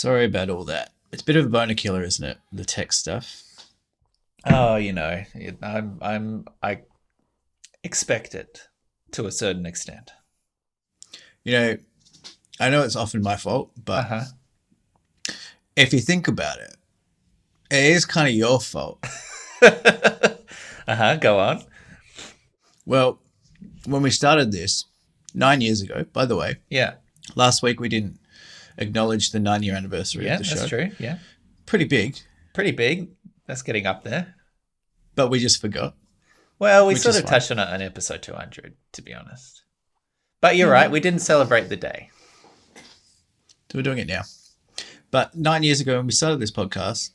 Sorry about all that. It's a bit of a boner killer, isn't it? The tech stuff. Oh, I expect it to a certain extent. I know it's often my fault, but Uh-huh. if you think about it, it is kind of your fault. Go on. Well, when we started this 9 years ago, by the way, Yeah. last week we didn't acknowledge the 9-year anniversary Yeah, of the show. that's true. Yeah. Pretty big, Pretty big. That's getting up there. but we just forgot. Well, we Which sort is of fine. touched on it on episode 200, to be honest. But you're right. We didn't celebrate the day. So we're doing it now. But 9 years ago when we started this podcast,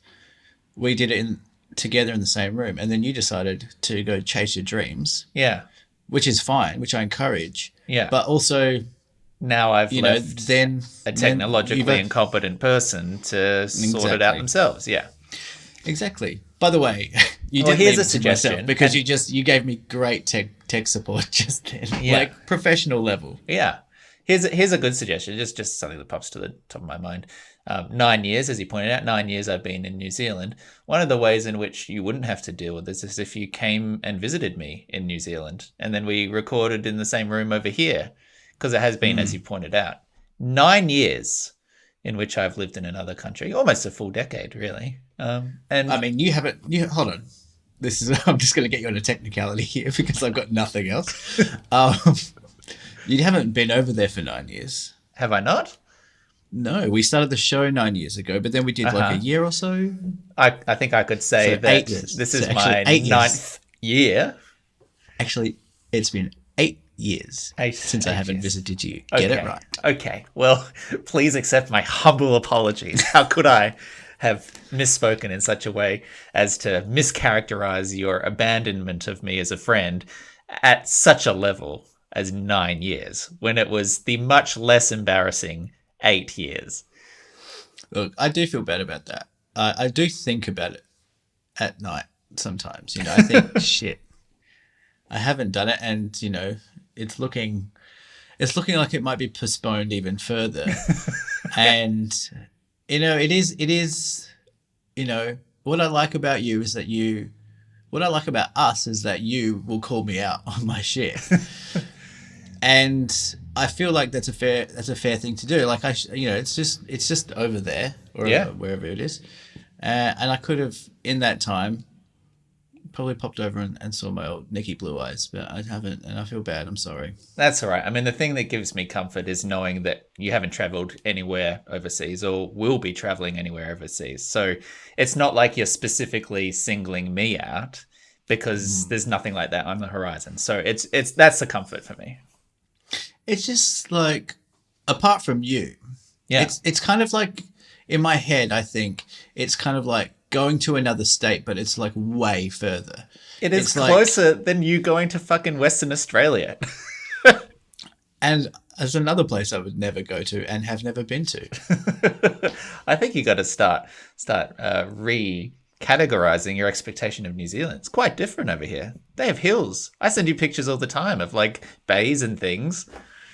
we did it together in the same room. And then you decided to go chase your dreams, Yeah. which is fine, which I encourage. Yeah. But also, Now I've left then a technologically incompetent person to sort it out Exactly. themselves. Yeah. Exactly. By the way, you Well, did here's leave a it to suggestion. myself because you gave me great tech support just then, Yeah. like professional level. Yeah. Here's a good suggestion, just something that pops to the top of my mind. 9 years, as you pointed out, 9 years I've been in New Zealand. One of the ways in which you wouldn't have to deal with this is if you came and visited me in New Zealand, and then we recorded in the same room over here, because it has been, as you pointed out, 9 years in which I've lived in another country, almost a full decade, really. And I mean, hold on. I'm just going to get you on a technicality here because I've got nothing else. You haven't been over there for 9 years. have I not? No, we started the show 9 years ago, but then we did like a year or so. I think I could say So that 8 years. this So is actually my 8 years. 9th year. Actually, it's been 8 years since I 8 haven't years. visited you. Get it right. Okay. Well, please accept my humble apologies. How could I have misspoken in such a way as to mischaracterize your abandonment of me as a friend at such a level as 9 years, when it was the much less embarrassing 8 years? Look, I do feel bad about that. I do think about it at night sometimes. I think, shit, I haven't done it, and it's looking like it might be postponed even further. And it is. What I like about you is that what I like about us is that you will call me out on my shit. And I feel like that's a fair thing to do. Like it's just over there or wherever it is, and I could have in that time probably popped over and saw my old Nikki Blue Eyes, but I haven't, and I feel bad. I'm sorry. That's all right. I mean, the thing that gives me comfort is knowing that you haven't traveled anywhere overseas or will be traveling anywhere overseas. So it's not like you're specifically singling me out, because there's nothing like that on the horizon. So that's the comfort for me. It's just like, apart from you, Yeah. it's kind of like, in my head, I think it's kind of like going to another state, but it's like way further. It is It's like- closer than you going to fucking Western Australia. And there's another place I would never go to and have never been to. I think you got to start recategorizing your expectation of New Zealand. It's quite different over here. They have hills. I send you pictures all the time of like bays and things.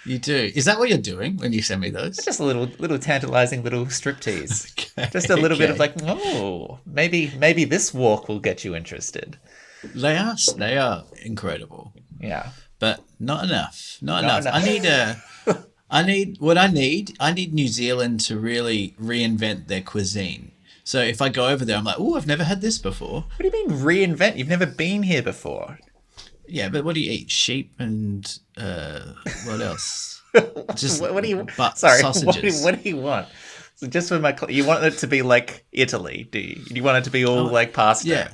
You do. Is that what you're doing when you send me those? It's just a little tantalizing little striptease. Okay, Just a little bit of okay. like, oh, maybe this walk will get you interested. They are incredible, Yeah. but not enough. Not Not enough. I need New Zealand to really reinvent their cuisine. So if I go over there, I'm like, oh, I've never had this before. What do you mean reinvent? You've never been here before. Yeah, but what do you eat? Sheep and what else? Just What do you? sausages. What do you want? So just for you want it to be like Italy? Do you? You want it to be all like pasta?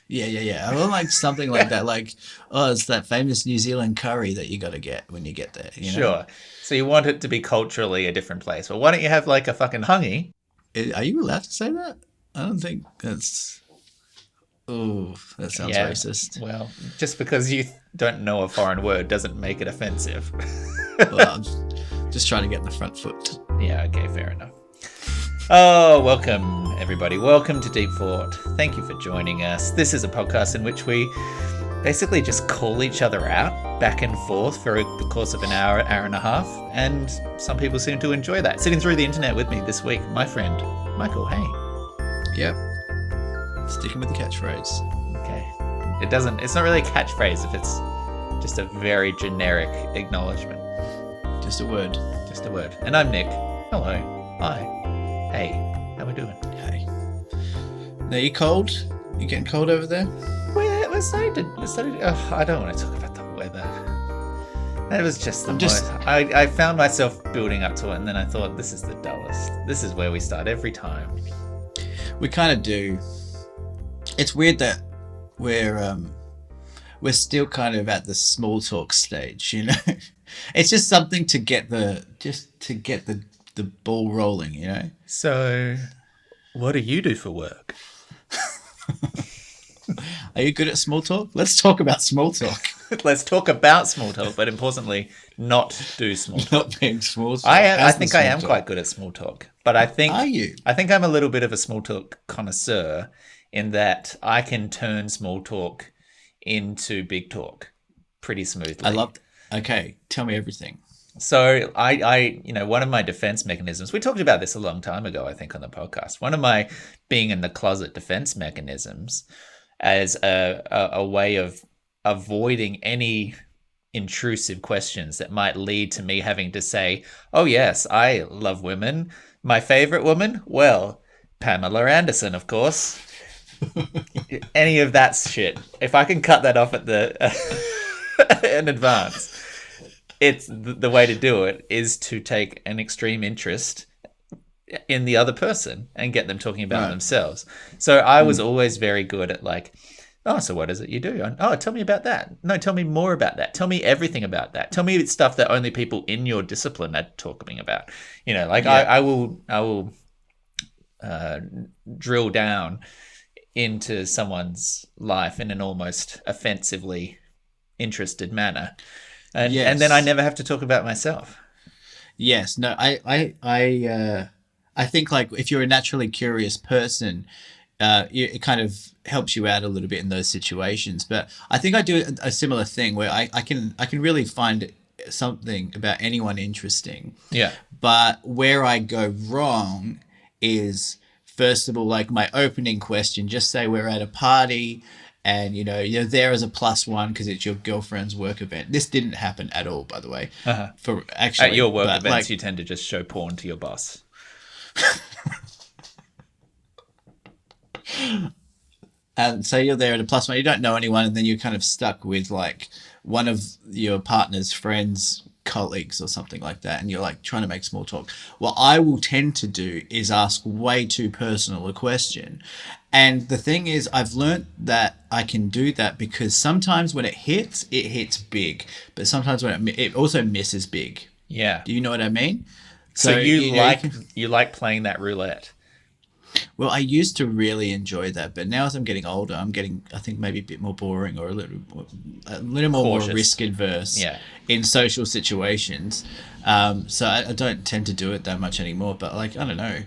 Yeah. I want like something like that. Like, it's that famous New Zealand curry that you got to get when you get there. Sure. So you want it to be culturally a different place. Well, why don't you have like a fucking hungy? Are you allowed to say that? I don't think that's. Oh, that sounds racist. Well, just because you don't know a foreign word doesn't make it offensive. Well, I'm just trying to get in the front foot. Yeah, okay, fair enough. Oh, welcome, everybody. Welcome to Deep Thought. Thank you for joining us. This is a podcast in which we basically just call each other out back and forth for the course of an hour, hour and a half. And some people seem to enjoy that. Sitting through the internet with me this week, my friend, Michael, hey. Yep. Sticking with the catchphrase. Okay. It's not really a catchphrase if it's just a very generic acknowledgement. Just a word. Just a word. And I'm Nick. Hello. Hi. Hey. How we doing? Hey. Now, you cold? You getting cold over there? We're starting to. I don't want to talk about the weather. It was just the most. I found myself building up to it, and then I thought, this is the dullest. This is where we start every time. We kind of do. It's weird that we're still kind of at the small talk stage, you know. It's just something to get the ball rolling, you know. So, what do you do for work? Are you good at small talk? Let's talk about small talk. Let's talk about small talk, but importantly, not do small talk. Not being small talk. I think I am quite good at small talk, but I think Are you? I think I'm a little bit of a small talk connoisseur in that I can turn small talk into big talk pretty smoothly. I love. Okay, tell me everything. So one of my defense mechanisms, we talked about this a long time ago, I think, on the podcast. One of my being in the closet defense mechanisms as a way of avoiding any intrusive questions that might lead to me having to say, oh, yes, I love women. My favorite woman? Well, Pamela Anderson, of course. Any of that shit. If I can cut that off at in advance, it's the way to do it is to take an extreme interest in the other person and get them talking about themselves. So I was always very good at like, oh, so what is it you do? Oh, tell me about that. No, tell me more about that. Tell me everything about that. Tell me stuff that only people in your discipline are talking about. You know, like I will drill down into someone's life in an almost offensively interested manner. And then I never have to talk about myself. Yes. No, I think like if you're a naturally curious person, it kind of helps you out a little bit in those situations. But I think I do a similar thing where I can really find something about anyone interesting. Yeah. But where I go wrong is, first of all, like my opening question, just say we're at a party and, you're there as a +1 because it's your girlfriend's work event. This didn't happen at all, by the way. For actually, at your work events, you tend to just show porn to your boss. And so you're there at a +1, you don't know anyone, and then you're kind of stuck with like one of your partner's friends, colleagues or something like that, and you're like trying to make small talk. What I will tend to do is ask way too personal a question. And the thing is, I've learned that I can do that because sometimes when it hits big, but sometimes when it also misses big. Yeah. Do you know what I mean? So you like playing that roulette. Well, I used to really enjoy that, but now as I'm getting older, I think maybe a bit more boring or a little more risk adverse in social situations. So I don't tend to do it that much anymore. But like, I don't know,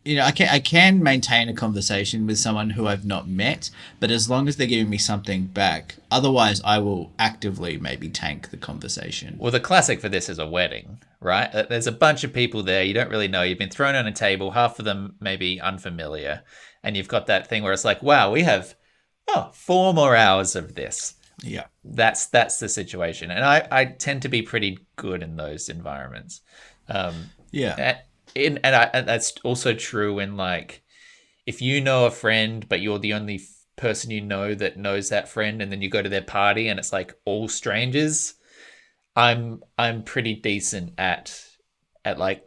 I can maintain a conversation with someone who I've not met, but as long as they're giving me something back, otherwise I will actively maybe tank the conversation. Well, the classic for this is a wedding, right? There's a bunch of people there you don't really know. You've been thrown on a table, half of them maybe unfamiliar, and you've got that thing where it's like, wow, we have 4 more hours of this. Yeah, that's the situation, and I tend to be pretty good in those environments. And that's also true in like, if you know a friend, but you're the only person you know that knows that friend, and then you go to their party and it's like all strangers. I'm pretty decent at like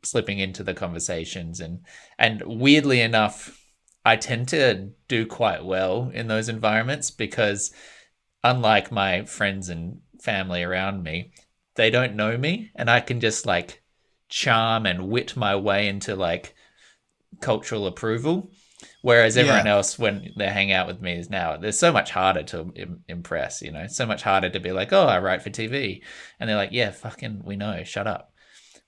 slipping into the conversations, and weirdly enough, I tend to do quite well in those environments because unlike my friends and family around me, they don't know me, and I can just like charm and wit my way into like cultural approval, whereas everyone else, when they hang out with me, is now they're so much harder to impress, so much harder to be like, oh, I write for TV, and they're like, yeah, fucking we know, shut up.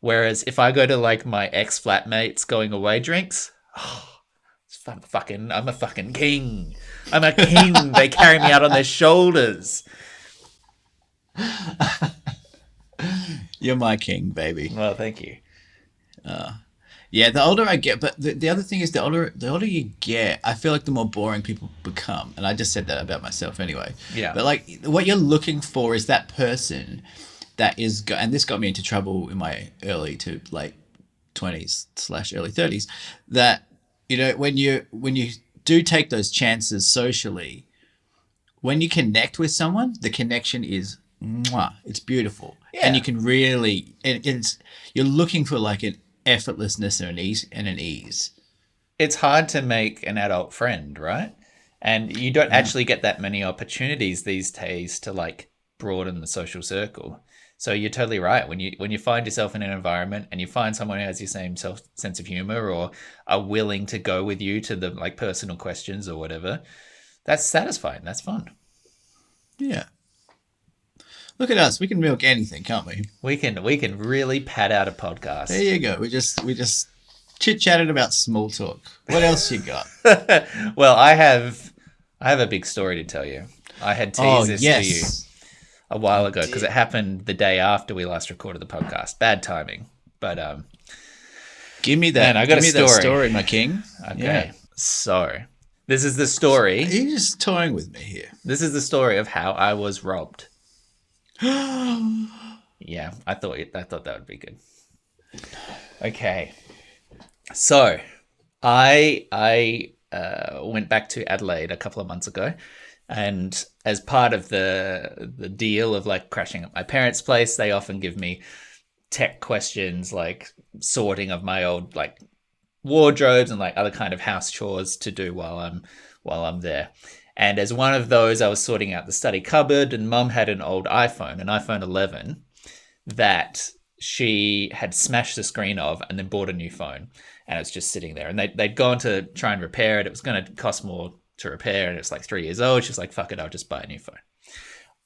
Whereas if I go to like my ex-flatmates going away drinks, I'm a fucking king. I'm a king. They carry me out on their shoulders. You're my king, baby. Well, thank you. Yeah, the older I get, but the other thing is the older you get, I feel like the more boring people become. And I just said that about myself anyway. Yeah. But like what you're looking for is that person that is, and this got me into trouble in my early to late 20s / early 30s, that, you know, when you do take those chances socially, when you connect with someone, the connection is mwah, it's beautiful. Yeah. And you can really, you're looking for like an effortlessness and an ease. It's hard to make an adult friend, right? And you don't actually get that many opportunities these days to like broaden the social circle. So you're totally right. When you find yourself in an environment and you find someone who has your same sense of humor or are willing to go with you to the like personal questions or whatever, that's satisfying. That's fun. Yeah. Look at us. We can milk anything, can't we? We can really pad out a podcast. There you go. We just chit-chatted about small talk. What else you got? Well, I have a big story to tell you. I had teased this to you a while ago because it happened the day after we last recorded the podcast. Bad timing, but give me that. Man, I got give a me story. That story, my king. Okay, Yeah. So this is the story. You're just toying with me here. This is the story of how I was robbed. Yeah, I thought that would be good. Okay, so I went back to Adelaide a couple of months ago, and as part of the deal of like crashing at my parents' place, they often give me tech questions like sorting of my old like wardrobes and like other kind of house chores to do while I'm there. And as one of those, I was sorting out the study cupboard, and Mum had an old iPhone, an iPhone 11, that she had smashed the screen of and then bought a new phone. And it's just sitting there. And they'd gone to try and repair it. It was going to cost more to repair, and it's like 3 years old. She's like, fuck it, I'll just buy a new phone.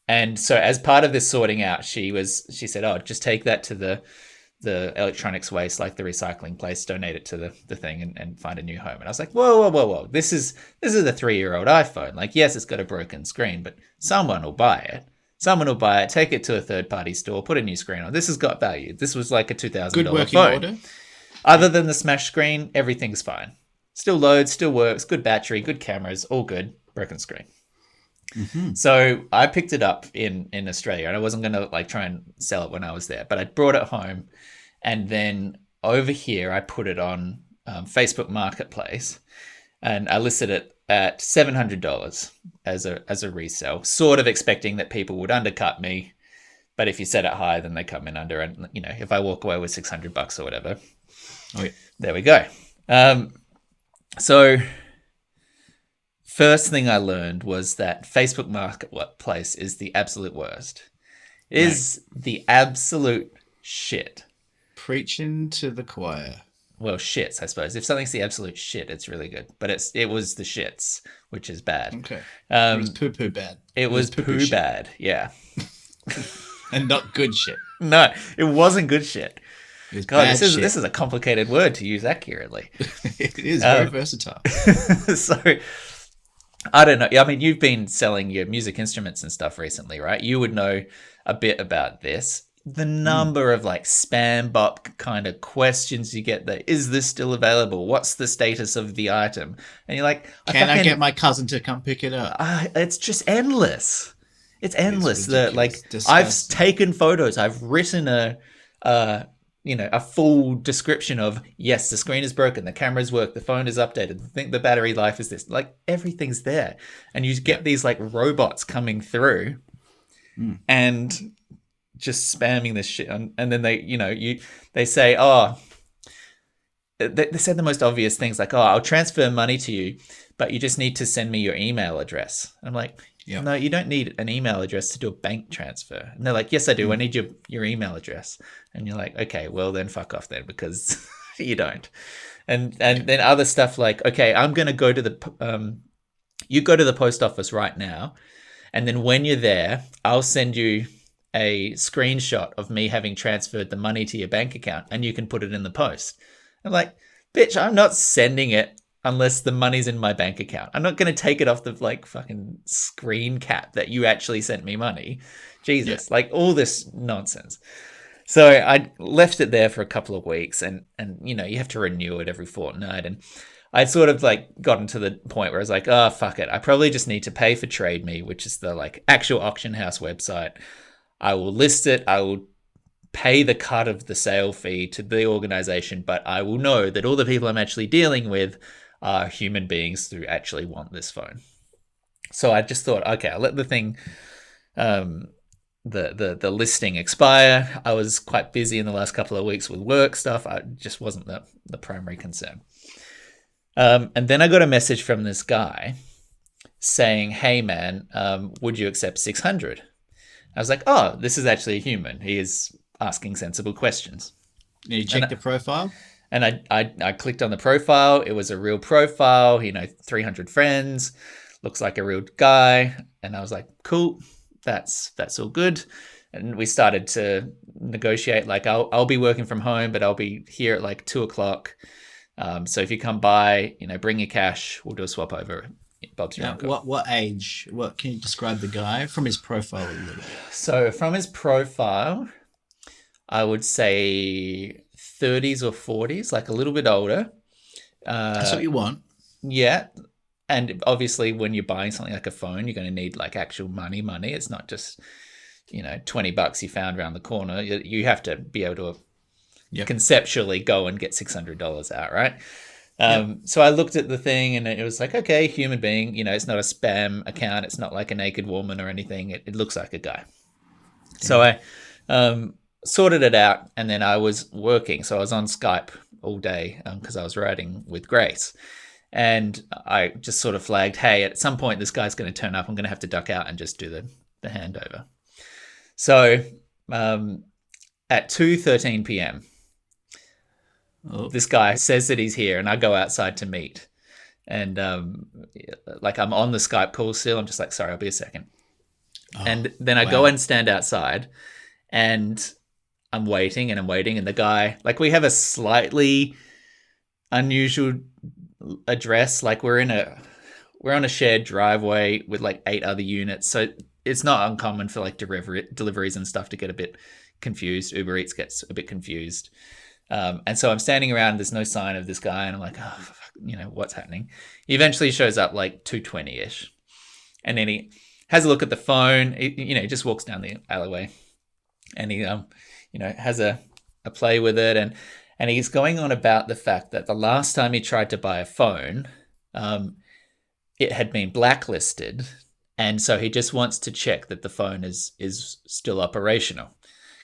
And so as part of this sorting out, she said, oh, just take that to the electronics waste, like the recycling place, donate it to the thing and find a new home. And I was like, whoa. This is a 3-year-old iPhone. Like, yes, it's got a broken screen, but someone will buy it. Someone will buy it, take it to a third-party store, put a new screen on. This has got value. This was like a $2,000 Good working phone. order. Other than the smashed screen, everything's fine. Still loads, still works, good battery, good cameras, all good. Broken screen. Mm-hmm. So I picked it up in Australia, and I wasn't going to like try and sell it when I was there, but I brought it home, and then over here I put it on Facebook Marketplace, and I listed it at $700 as a resale, sort of expecting that people would undercut me, but if you set it high, then they come in under, and you know, if I walk away with $600 or whatever, there we go. So first thing I learned was that Facebook Marketplace is the absolute worst. It is the absolute shit. Preaching to the choir. Well, shits, I suppose. If something's the absolute shit, it's really good. But it was the shits, which is bad. Okay. It was poo-poo bad. It was poo bad, yeah. And not good shit. No, it wasn't good shit. It was God, bad shit. this is a complicated word to use accurately. It is very versatile. So, I don't know. I mean, you've been selling your music instruments and stuff recently, right? You would know a bit about this. The number of like spam bot kind of questions you get there. Is this still available? What's the status of the item? And you're like, Can I get my cousin to come pick it up? It's just endless. It's endless. Disgusting. I've taken photos. I've written a full description of, yes, the screen is broken, the cameras work, the phone is updated, I think the battery life is this. Like everything's there, and you get these like robots coming through, and just spamming this shit, and then they say, oh, they said the most obvious things like, oh, I'll transfer money to you, but you just need to send me your email address. I'm like, no, you don't need an email address to do a bank transfer. And they're like, yes, I do. I need your email address. And you're like, okay, well then fuck off then, because you don't. And then other stuff like, okay, I'm going to go to you go to the post office right now. And then when you're there, I'll send you a screenshot of me having transferred the money to your bank account, and you can put it in the post. I'm like, bitch, I'm not sending it unless the money's in my bank account. I'm not going to take it off the like fucking screen cap that you actually sent me money. Jesus, like all this nonsense. So I left it there for a couple of weeks, and you know, you have to renew it every fortnight. And I'd sort of like gotten to the point where I was like, oh, fuck it. I probably just need to pay for Trade Me, which is the like actual auction house website. I will list it. I will pay the cut of the sale fee to the organization, but I will know that all the people I'm actually dealing with are human beings who actually want this phone. So I just thought, okay, I'll let the thing, the listing expire. I was quite busy in the last couple of weeks with work stuff. I just wasn't the primary concern. And then I got a message from this guy saying, hey man, would you accept 600? I was like, oh, this is actually a human. He is asking sensible questions. You check the profile? And I clicked on the profile. It was a real profile, 300 friends, looks like a real guy. And I was like, cool, that's all good. And we started to negotiate, like, I'll be working from home, but I'll be here at like 2:00. So if you come by, bring your cash, we'll do a swap over. Bob's your uncle. What age? What can you describe the guy from his profile a little bit? So from his profile, I would say 30s or 40s, like a little bit older. That's what you want. Yeah. And obviously when you're buying something like a phone, you're going to need like actual money. It's not just, $20 you found around the corner. You have to be able to conceptually go and get $600 out, right? So I looked at the thing and it was like, okay, human being, it's not a spam account. It's not like a naked woman or anything. It looks like a guy. Yeah. So I sorted it out, and then I was working. So I was on Skype all day because I was writing with Grace. And I just sort of flagged, hey, at some point this guy's going to turn up. I'm going to have to duck out and just do the handover. So at 2:13 p.m., this guy says that he's here, and I go outside to meet. And like I'm on the Skype call still. I'm just like, sorry, I'll be a second. And then I go and stand outside, and I'm waiting. And the guy, like, we have a slightly unusual address. Like we're on a shared driveway with like 8 other units. So it's not uncommon for like deliveries and stuff to get a bit confused. Uber Eats gets a bit confused. And so I'm standing around, there's no sign of this guy, and I'm like, oh, fuck, what's happening? He eventually shows up like 2:20-ish. And then he has a look at the phone. He just walks down the alleyway, and he, has a play with it. And he's going on about the fact that the last time he tried to buy a phone, it had been blacklisted. And so he just wants to check that the phone is still operational.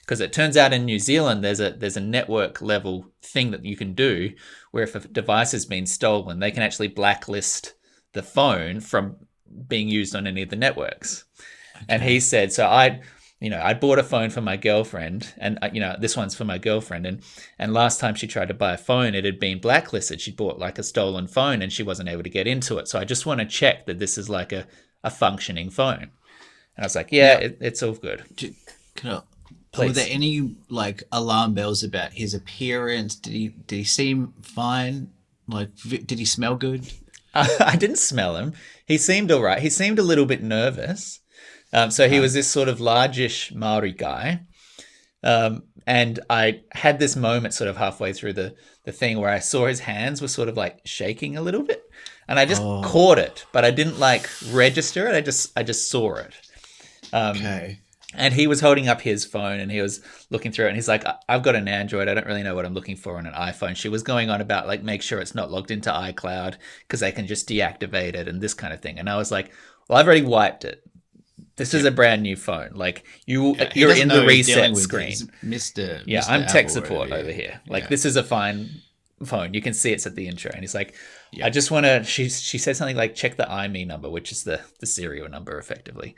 Because it turns out in New Zealand, there's a network level thing that you can do where if a device has been stolen, they can actually blacklist the phone from being used on any of the networks. Okay. And he said, so I bought a phone for my girlfriend, and this one's for my girlfriend, and last time she tried to buy a phone, it had been blacklisted. She bought like a stolen phone and she wasn't able to get into it. So I just want to check that this is like a functioning phone. And I was like, it's all good. Please. Were there any like alarm bells about his appearance? Did he seem fine? Like, did he smell good? I didn't smell him. He seemed all right. He seemed a little bit nervous. So he was this sort of largish Maori guy. And I had this moment sort of halfway through the thing where I saw his hands were sort of like shaking a little bit. And I just caught it, but I didn't like register it. I just saw it. Okay. And he was holding up his phone and he was looking through it, and he's like, I've got an Android. I don't really know what I'm looking for on an iPhone. She was going on about like, make sure it's not logged into iCloud because they can just deactivate it and this kind of thing. And I was like, well, I've already wiped it. This is a brand new phone. Like you're in the reset screen. Mr. I'm Mr. tech Apple support over here. Like this is a fine phone. You can see it's at the intro. And he's like, I just want to, she said something like, check the IMEI number, which is the serial number effectively.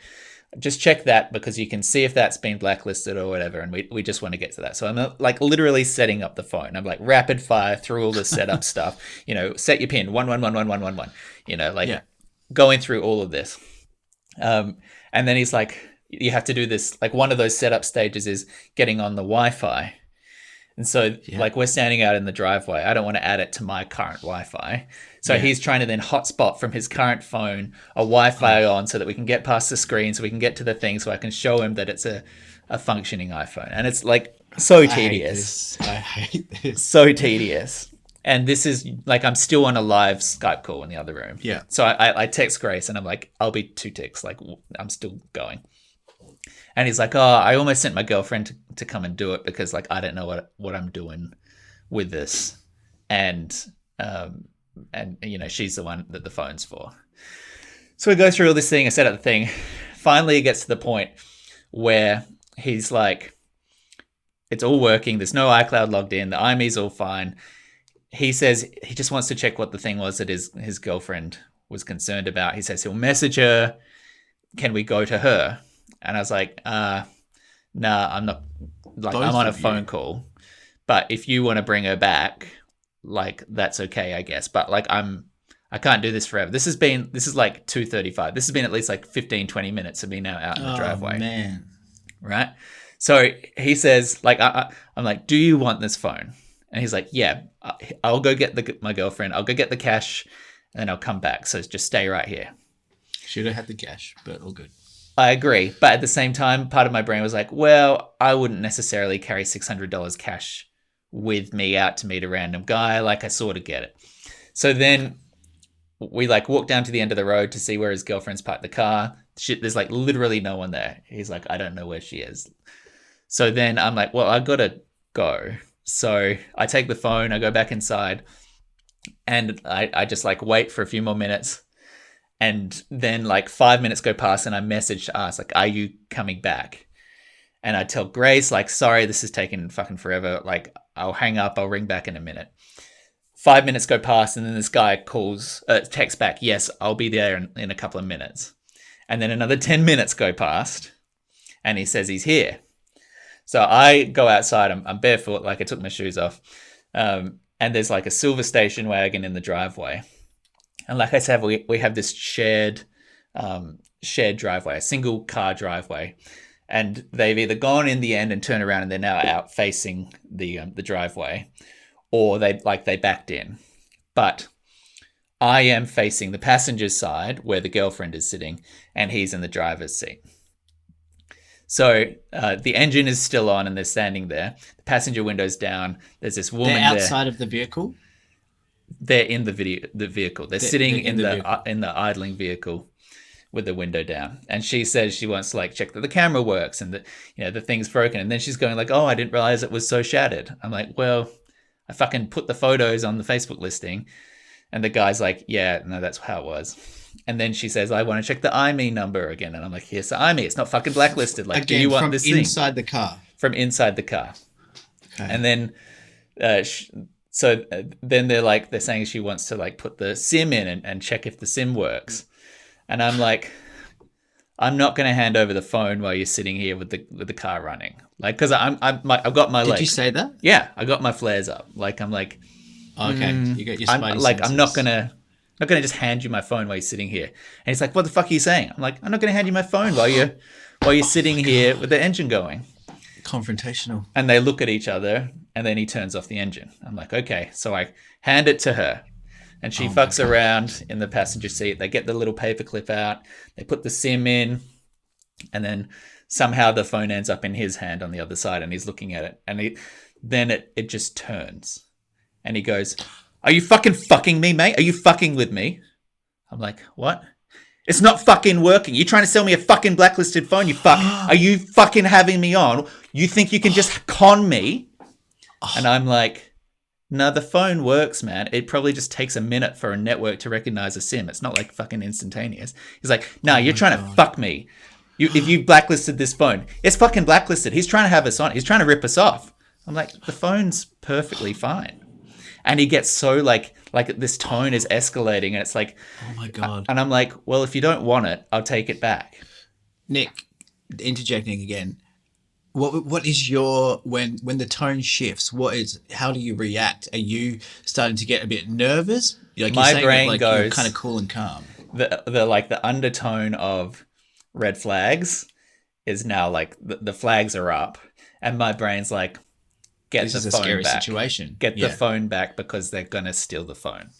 Just check that because you can see if that's been blacklisted or whatever, and we just want to get to that. So I'm like literally setting up the phone. I'm like rapid fire through all the setup stuff. Set your pin 111111. Going through all of this. And then he's like, you have to do this. Like one of those setup stages is getting on the Wi-Fi. And so, like, we're standing out in the driveway. I don't want to add it to my current Wi-Fi. So he's trying to then hotspot from his current phone a Wi-Fi on so that we can get past the screen, so we can get to the thing, so I can show him that it's a functioning iPhone. And it's, like, so tedious. I hate this. So tedious. And this is, like, I'm still on a live Skype call in the other room. Yeah. So I text Grace, and I'm like, I'll be 2 ticks. Like, I'm still going. And he's like, oh, I almost sent my girlfriend to come and do it because, like, I don't know what I'm doing with this. And you know, she's the one that the phone's for. So we go through all this thing. I set up the thing. Finally, it gets to the point where he's like, it's all working. There's no iCloud logged in. The IMEI's all fine. He says he just wants to check what the thing was that his girlfriend was concerned about. He says he'll message her. Can we go to her? And I was like, nah, I'm not. Like, I'm on a phone call. But if you want to bring her back, like, that's okay, I guess. But, like, I can't do this forever. This is like 2:35. This has been at least like 15, 20 minutes of me now out in the driveway. Man. Right? So he says, like, I'm like, do you want this phone? And he's like, yeah, I'll go get my girlfriend. I'll go get the cash and then I'll come back. So just stay right here. Should have had the cash, but all good. I agree. But at the same time, part of my brain was like, well, I wouldn't necessarily carry $600 cash with me out to meet a random guy. Like, I sort of get it. So then we, like, walk down to the end of the road to see where his girlfriend's parked the car. There's, like, literally no one there. He's like, I don't know where she is. So then I'm like, well, I got to go. So I take the phone, I go back inside, and I just, like, wait for a few more minutes. And then, like, 5 minutes go past and I message to ask, like, are you coming back? And I tell Grace, like, sorry, this is taking fucking forever. Like, I'll hang up, I'll ring back in a minute. 5 minutes go past and then this guy texts back, yes, I'll be there in a couple of minutes. And then another 10 minutes go past and he says he's here. So I go outside, I'm barefoot, like, I took my shoes off. And there's, like, a silver station wagon in the driveway. And like I said, we have this shared driveway, a single car driveway. And they've either gone in the end and turned around and they're now out facing the driveway, or they backed in. But I am facing the passenger's side where the girlfriend is sitting, and he's in the driver's seat. So the engine is still on and they're standing there. The passenger window's down. There's this woman there. They're outside of the vehicle? They're in the vehicle. They're sitting in the idling vehicle with the window down. And she says she wants to, like, check that the camera works and that, you know, the thing's broken. And then she's going like, oh, I didn't realize it was so shattered. I'm like, well, I fucking put the photos on the Facebook listing. And the guy's like, yeah, no, that's how it was. And then she says, I want to check the IMEI number again. And I'm like, here's the IMEI. It's not fucking blacklisted. Like, again, do you want from this thing? inside the car? From inside the car. Okay. And then so then they're saying she wants to, like, put the SIM in and check if the SIM works. And I'm like, I'm not going to hand over the phone while you're sitting here with the car running. Like, because I've got my Did you say that? Yeah, I got my flares up. Like, I'm like, okay, you got your spidey like, I'm not senses. gonna just hand you my phone while you're sitting here. And he's like, what the fuck are you saying? I'm like, I'm not gonna hand you my phone while you're sitting here with the engine going. Confrontational. And they look at each other, and then he turns off the engine. I'm like, okay. So I hand it to her, and she fucks around in the passenger seat. They get the little paper clip out. They put the SIM in, and then somehow the phone ends up in his hand on the other side, and he's looking at it. And then it just turns, and he goes, are you fucking me, mate? Are you fucking with me? I'm like, what? It's not fucking working. You trying to sell me a fucking blacklisted phone, you fuck? Are you fucking having me on? You think you can just con me? And I'm like, no, the phone works, man. It probably just takes a minute for a network to recognize a SIM. It's not like fucking instantaneous. He's like, no, you're trying to fuck me. If you blacklisted this phone, it's fucking blacklisted. He's trying to have us on. He's trying to rip us off. I'm like, the phone's perfectly fine. And he gets so like this tone is escalating, and it's like, oh my God. And I'm like, well, if you don't want it, I'll take it back. Nick, interjecting again. What is your when the tone shifts? How do you react? Are you starting to get a bit nervous? Like, my brain goes, you're kind of cool and calm. The undertone of red flags is now like the flags are up, and my brain's like, get This the is a phone scary back. situation. Get the Yeah. phone back because they're going to steal the phone.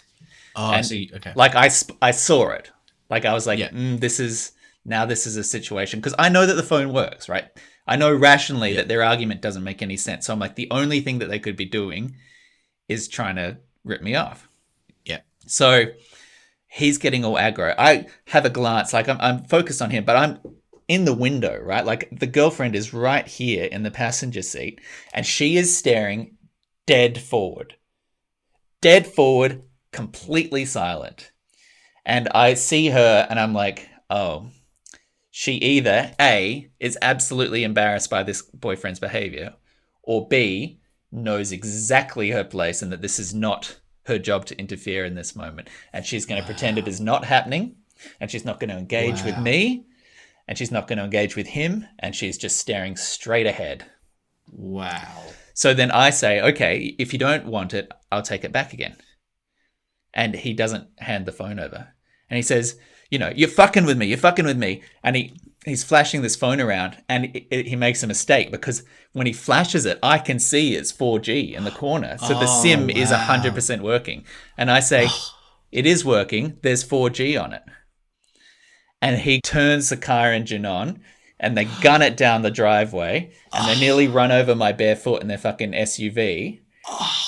Oh, And okay. like I saw it. Like I was like, Yeah. this is a situation because I know that the phone works, right? I know rationally that their argument doesn't make any sense. So I'm like, the only thing that they could be doing is trying to rip me off. Yeah. So he's getting all aggro. I have a glance, like I'm focused on him, but I'm in the window, right? Like the girlfriend is right here in the passenger seat, and she is staring dead forward, completely silent. And I see her, and I'm like, oh, she either A, is absolutely embarrassed by this boyfriend's behavior, or B, knows exactly her place and that this is not her job to interfere in this moment. And she's going to pretend it is not happening, and she's not going to engage with me, and she's not going to engage with him, and she's just staring straight ahead. Wow. So then I say, okay, if you don't want it, I'll take it back again. And he doesn't hand the phone over. And he says, you're fucking with me. And he's flashing this phone around, and he makes a mistake because when he flashes it, I can see it's 4G in the corner. So the SIM is 100% working. And I say, it is working. There's 4G on it. And he turns the car engine on, and they gun it down the driveway, and they nearly run over my bare foot in their fucking SUV.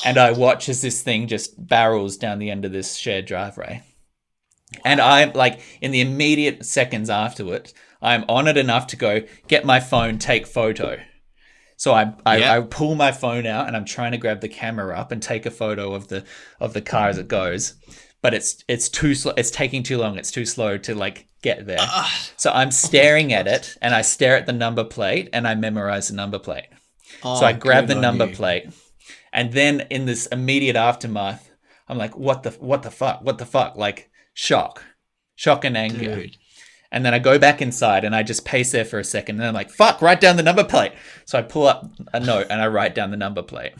And I watch as this thing just barrels down the end of this shared driveway. And I'm like, in the immediate seconds afterwards, I'm on it enough to go get my phone, take photo. So I pull my phone out, and I'm trying to grab the camera up and take a photo of the car as it goes. But it's too slow. It's taking too long. It's too slow to like get there. So I'm staring at it, and I stare at the number plate, and I memorize the number plate. So I grab the number plate, and then in this immediate aftermath, I'm like, what the fuck? Like shock and anger. Dude. And then I go back inside, and I just pace there for a second, and I'm like, fuck, write down the number plate. So I pull up a note, and I write down the number plate.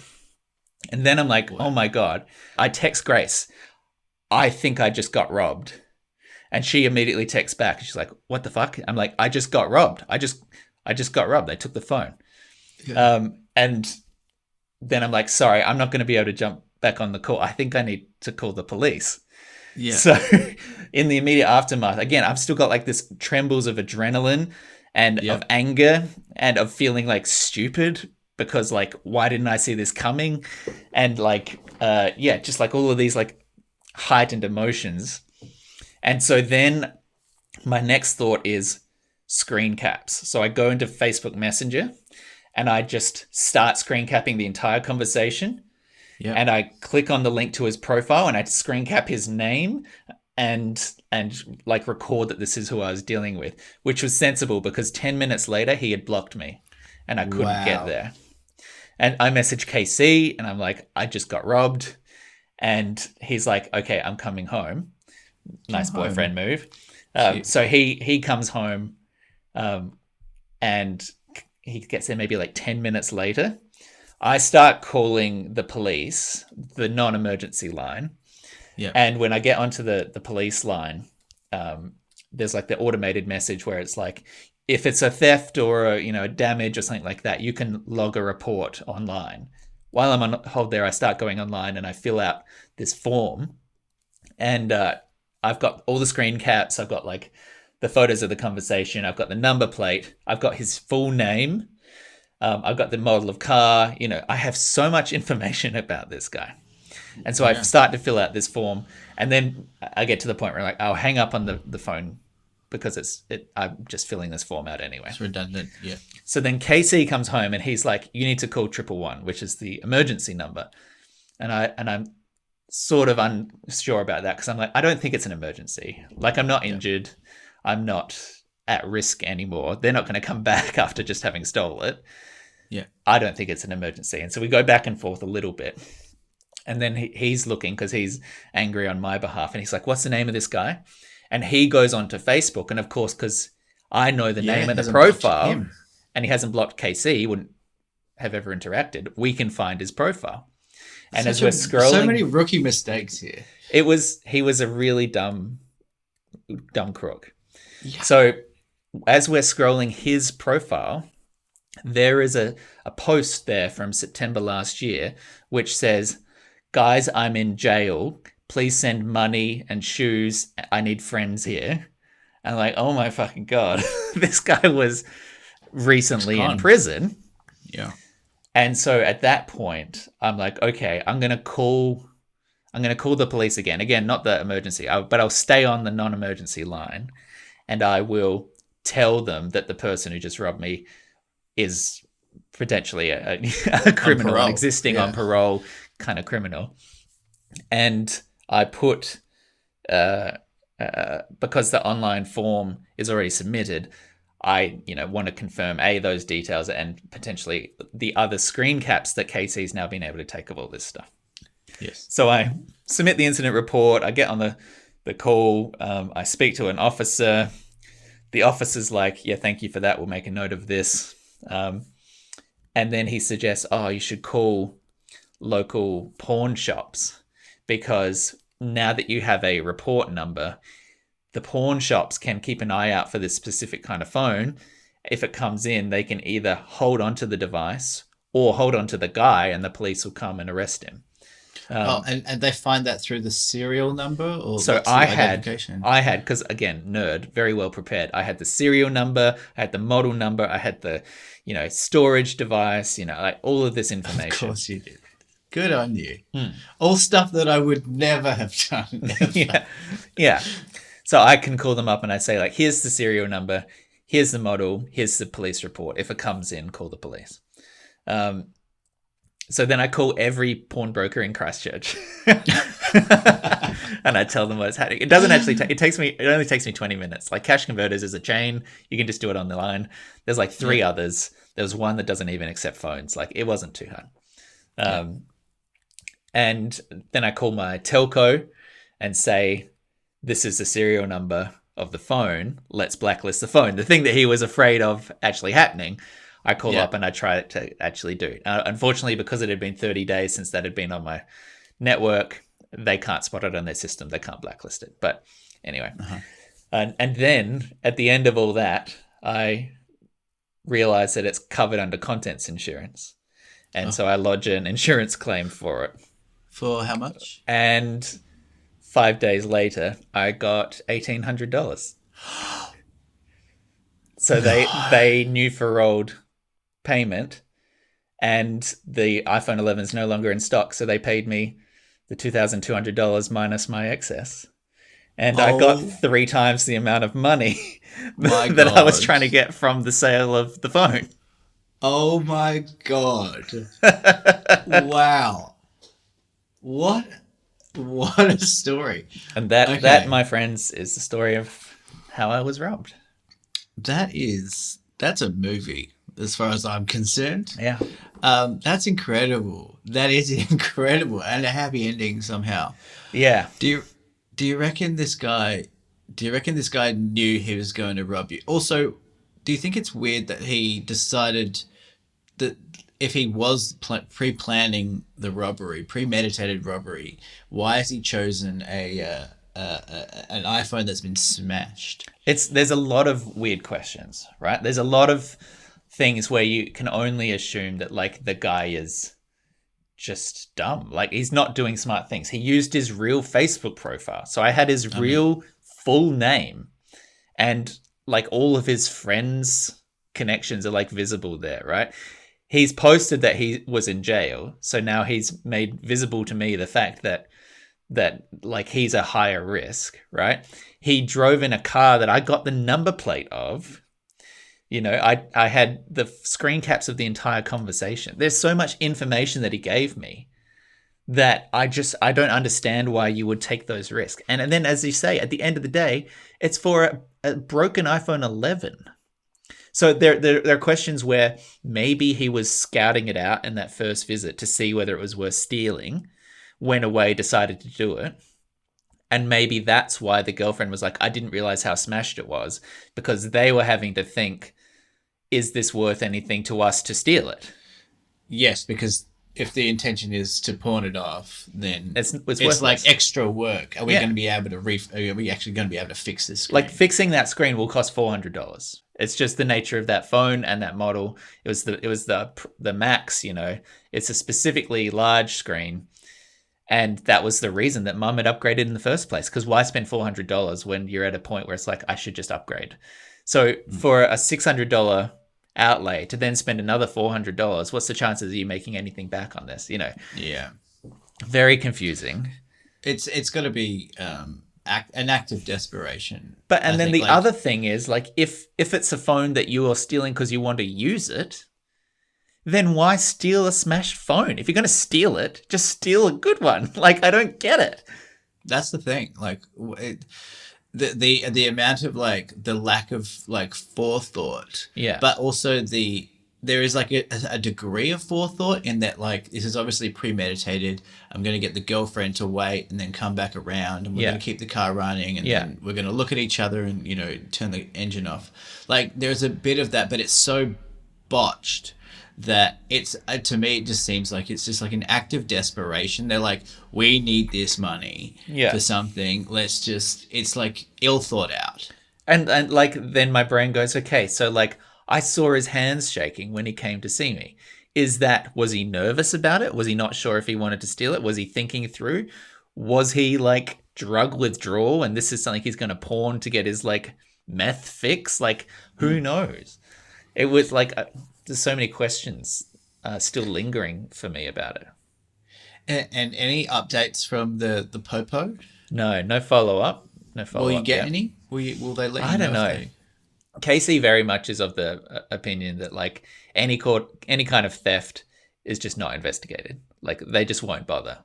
And then I'm like, oh my God. I text Grace, I think I just got robbed. And she immediately texts back. She's like, what the fuck? I'm like, I just got robbed. I just got robbed. They took the phone. Yeah. And then I'm like, sorry, I'm not going to be able to jump back on the call. I think I need to call the police. Yeah. So in the immediate aftermath, again, I've still got like this trembles of adrenaline and of anger and of feeling like stupid because like, why didn't I see this coming? And like, just like all of these like heightened emotions. And so then my next thought is screen caps. So I go into Facebook Messenger, and I just start screen capping the entire conversation. Yeah. And I click on the link to his profile, and I screen cap his name and like record that this is who I was dealing with, which was sensible because 10 minutes later he had blocked me and I couldn't get there. And I messaged KC, and I'm like, I just got robbed. And he's like, okay, I'm coming home. Nice boyfriend move. So he comes home, and he gets there maybe like 10 minutes later. I start calling the police, the non-emergency line. Yeah. And when I get onto the police line, there's like the automated message where it's like, if it's a theft or a damage or something like that, you can log a report online. While I'm on hold there, I start going online and I fill out this form, and I've got all the screen caps. I've got like the photos of the conversation. I've got the number plate. I've got his full name. I've got the model of car. I have so much information about this guy. And so I start to fill out this form, and then I get to the point where I'll hang up on the phone because I'm just filling this form out anyway. It's redundant, yeah. So then KC comes home and he's like, you need to call 111, which is the emergency number. And I'm sort of unsure about that because I'm like, I don't think it's an emergency. Like, I'm not injured. I'm not at risk anymore. They're not going to come back after just having stole it. Yeah. I don't think it's an emergency. And so we go back and forth a little bit. And then he's looking because he's angry on my behalf. And he's like, what's the name of this guy? And he goes on to Facebook. And of course, because I know the name and the profile, and he hasn't blocked KC, he wouldn't have ever interacted, we can find his profile. And as we're scrolling... So many rookie mistakes here. He was a really dumb crook. Yeah. So as we're scrolling his profile, there is a post there from September last year which says, "Guys, I'm in jail. Please send money and shoes. I need friends here." And like, oh my fucking God, this guy was recently in prison. Yeah. And so at that point, I'm like, okay, I'm gonna call the police again. Again, not the emergency, but I'll stay on the non-emergency line, and I will tell them that the person who just robbed me is potentially a criminal, an existing on parole kind of criminal. And I put, because the online form is already submitted, I want to confirm those details and potentially the other screen caps that Casey's now been able to take of all this stuff. Yes. So I submit the incident report. I get on the call. I speak to an officer. The officer's like, "Yeah, thank you for that. We'll make a note of this." And then he suggests, "Oh, you should call local pawn shops, because now that you have a report number, the pawn shops can keep an eye out for this specific kind of phone. If it comes in, they can either hold onto the device or hold onto the guy, and the police will come and arrest him." And they find that through the serial number, or so I had, because again, nerd, very well prepared. I had the serial number, I had the model number, I had the, storage device, like all of this information. Of course you did. Good on you. All stuff that I would never have done. Yeah. So I can call them up and I say, like, here's the serial number, here's the model, here's the police report. If it comes in, call the police. So then I call every pawnbroker in Christchurch, and I tell them what's happening. It doesn't actually it only takes me 20 minutes. Like, Cash Converters is a chain. You can just do it on the line. There's like 3 others. There was one that doesn't even accept phones. Like, it wasn't too hard. And then I call my telco and say, "This is the serial number of the phone. Let's blacklist the phone." The thing that he was afraid of actually happening, I call up and I try to actually do. Unfortunately, because it had been 30 days since that had been on my network, they can't spot it on their system. They can't blacklist it. But anyway. And then at the end of all that, I realize that it's covered under contents insurance. And so I lodge an insurance claim for it. For how much? And 5 days later, I got $1,800. So they knew for old payment, and the iPhone 11 is no longer in stock, so they paid me the $2,200 minus my excess, and I got 3 times the amount of money that I was trying to get from the sale of the phone. Oh my God. Wow. What a story. And that, my friends, is the story of how I was robbed. That's a movie as far as I'm concerned. Yeah. That's incredible. That is incredible, and a happy ending somehow. Yeah. Do you reckon this guy knew he was going to rob you? Also, do you think it's weird that he decided that if he was pre-planning the robbery, premeditated robbery, why has he chosen an iPhone that's been smashed? There's a lot of weird questions, right? There's a lot of things where you can only assume that, like, the guy is just dumb. Like, he's not doing smart things. He used his real Facebook profile. So I had his real full name, and like all of his friends' connections are like visible there, right? He's posted that he was in jail. So now he's made visible to me the fact that like he's a higher risk, right? He drove in a car that I got the number plate of. I had the screen caps of the entire conversation. There's so much information that he gave me that I don't understand why you would take those risks. And then, as you say, at the end of the day, it's for a broken iPhone 11. So there are questions where maybe he was scouting it out in that first visit to see whether it was worth stealing, went away, decided to do it. And maybe that's why the girlfriend was like, I didn't realize how smashed it was, because they were having to think, is this worth anything to us to steal it? Yes, because if the intention is to pawn it off, then it's like extra work. Are we going to be able to? Are we actually going to be able to fix this screen? Like, fixing that screen will cost $400. It's just the nature of that phone and that model. It was the Max, It's a specifically large screen, and that was the reason that Mum had upgraded in the first place. Because why spend $400 when you're at a point where it's like, I should just upgrade? So for a $600 outlay to then spend another $400, what's the chances of you making anything back on this? Yeah. Very confusing. It's got to be an act of desperation. But and then the other thing is, like, if it's a phone that you are stealing because you want to use it, then why steal a smashed phone? If you're going to steal it, just steal a good one. Like, I don't get it. That's the thing. Like, the amount of like the lack of like forethought. Yeah. But also there is like a degree of forethought in that, like, this is obviously premeditated. I'm going to get the girlfriend to wait and then come back around, and we're going to keep the car running, and then we're going to look at each other and, turn the engine off. Like, there's a bit of that, but it's so botched that it's, to me, it just seems like it's just like an act of desperation. They're like, we need this money for something. It's like ill thought out. And like, then my brain goes, okay, so like, I saw his hands shaking when he came to see me. Was he nervous about it? Was he not sure if he wanted to steal it? Was he thinking through? Was he like drug withdrawal and this is something he's going to pawn to get his like meth fix? Like, who knows? It was like, there's so many questions still lingering for me about it. And any updates from the Popo? No follow-up. Will you get any? Will they let you know? I don't know. Casey very much is of the opinion that like any kind of theft is just not investigated. Like, they just won't bother.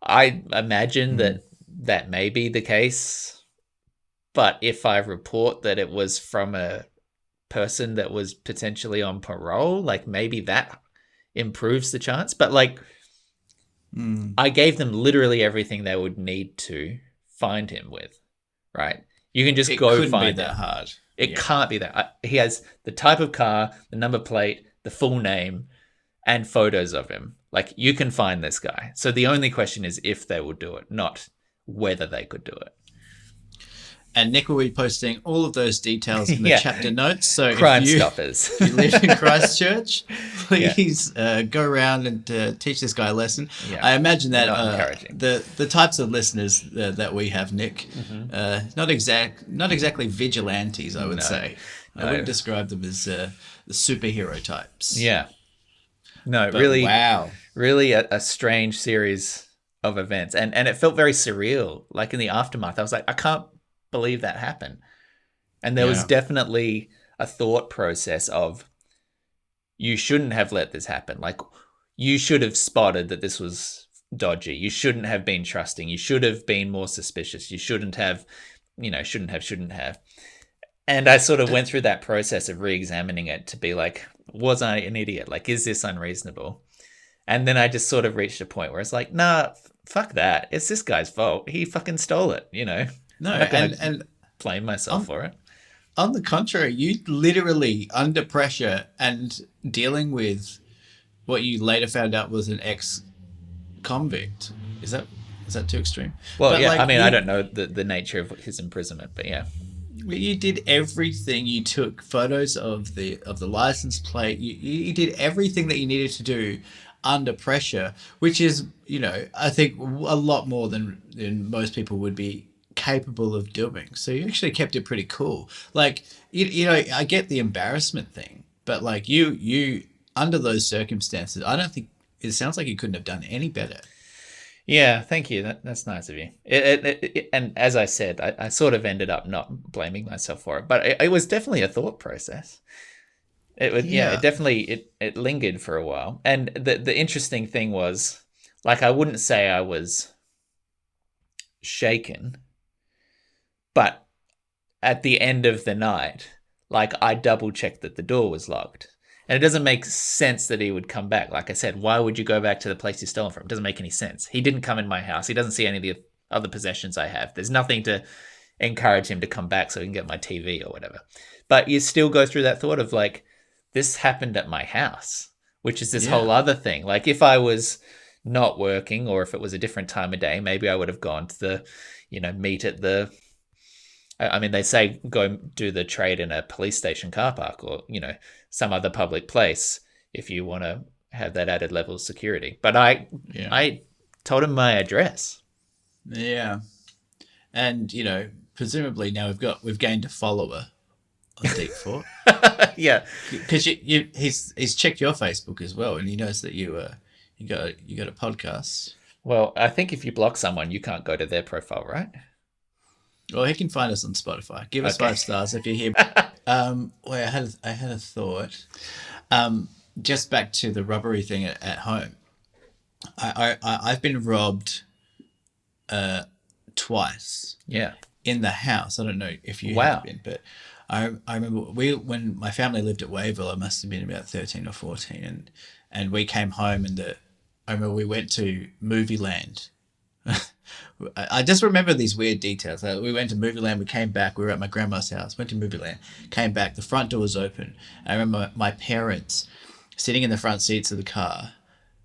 I imagine that may be the case, but if I report that it was from a person that was potentially on parole, like, maybe that improves the chance. But like, I gave them literally everything they would need to find him with, right? You can just go find be that hard. It can't be that. He has the type of car, the number plate, the full name, and photos of him. Like, you can find this guy. So the only question is if they will do it, not whether they could do it. And Nick will be posting all of those details in the chapter notes. So Crime Stoppers. If you live in Christchurch, please go around and teach this guy a lesson. Yeah. I imagine that the types of listeners that we have, Nick, not exactly vigilantes, I would say. No. I wouldn't describe them as the superhero types. Yeah. No, but really, really a strange series of events. And it felt very surreal. Like, in the aftermath, I was like, I can't believe that happened. And there was definitely a thought process of, you shouldn't have let this happen. Like, you should have spotted that this was dodgy. You shouldn't have been trusting. You should have been more suspicious. You shouldn't have. And I sort of went through that process of re-examining it to be like, was I an idiot? Like, is this unreasonable? And then I just sort of reached a point where it's like, nah, fuck that. It's this guy's fault. He fucking stole it, No, and blame myself for it. On the contrary, you literally, under pressure and dealing with what you later found out was an ex-convict. Is that too extreme? Well, yeah. Like, I mean, I don't know the nature of his imprisonment, but yeah. You did everything. You took photos of the license plate. You did everything that you needed to do under pressure, which is, I think a lot more than most people would be capable of doing. So you actually kept it pretty cool. Like, I get the embarrassment thing, but like, you under those circumstances, I don't think, it sounds like you couldn't have done any better. Yeah, thank you. That's nice of you. And as I said, I sort of ended up not blaming myself for it, but it was definitely a thought process. It was, it definitely it lingered for a while. And the interesting thing was, like, I wouldn't say I was shaken, but at the end of the night, like, I double checked that the door was locked. And it doesn't make sense that he would come back. Like I said, why would you go back to the place you stole from? It doesn't make any sense. He didn't come in my house. He doesn't see any of the other possessions I have. There's nothing to encourage him to come back so he can get my TV or whatever. But you still go through that thought of like, this happened at my house, which is this whole other thing. Like, if I was not working, or if it was a different time of day, maybe I would have gone to the, meet at the I mean, they say go do the trade in a police station car park or, some other public place if you want to have that added level of security. But Yeah. I told him my address. Yeah. And, presumably now we've gained a follower on Deepfort. Yeah. Because he's checked your Facebook as well, and he knows that you got a podcast. Well, I think if you block someone, you can't go to their profile, right? Well, he can find us on Spotify. Give us 5 stars if you're here. Wait, I had a thought. Just back to the robbery thing at home. I've been robbed twice. Yeah. In the house. I don't know if you Wow. have been, but I remember when my family lived at Wayville, I must have been about 13 or 14, and we came home I remember we went to Movie Land. I just remember these weird details. We went to Movie Land, we came back, we were at my grandma's house, went to Movie Land, came back, the front door was open. I remember my parents sitting in the front seats of the car,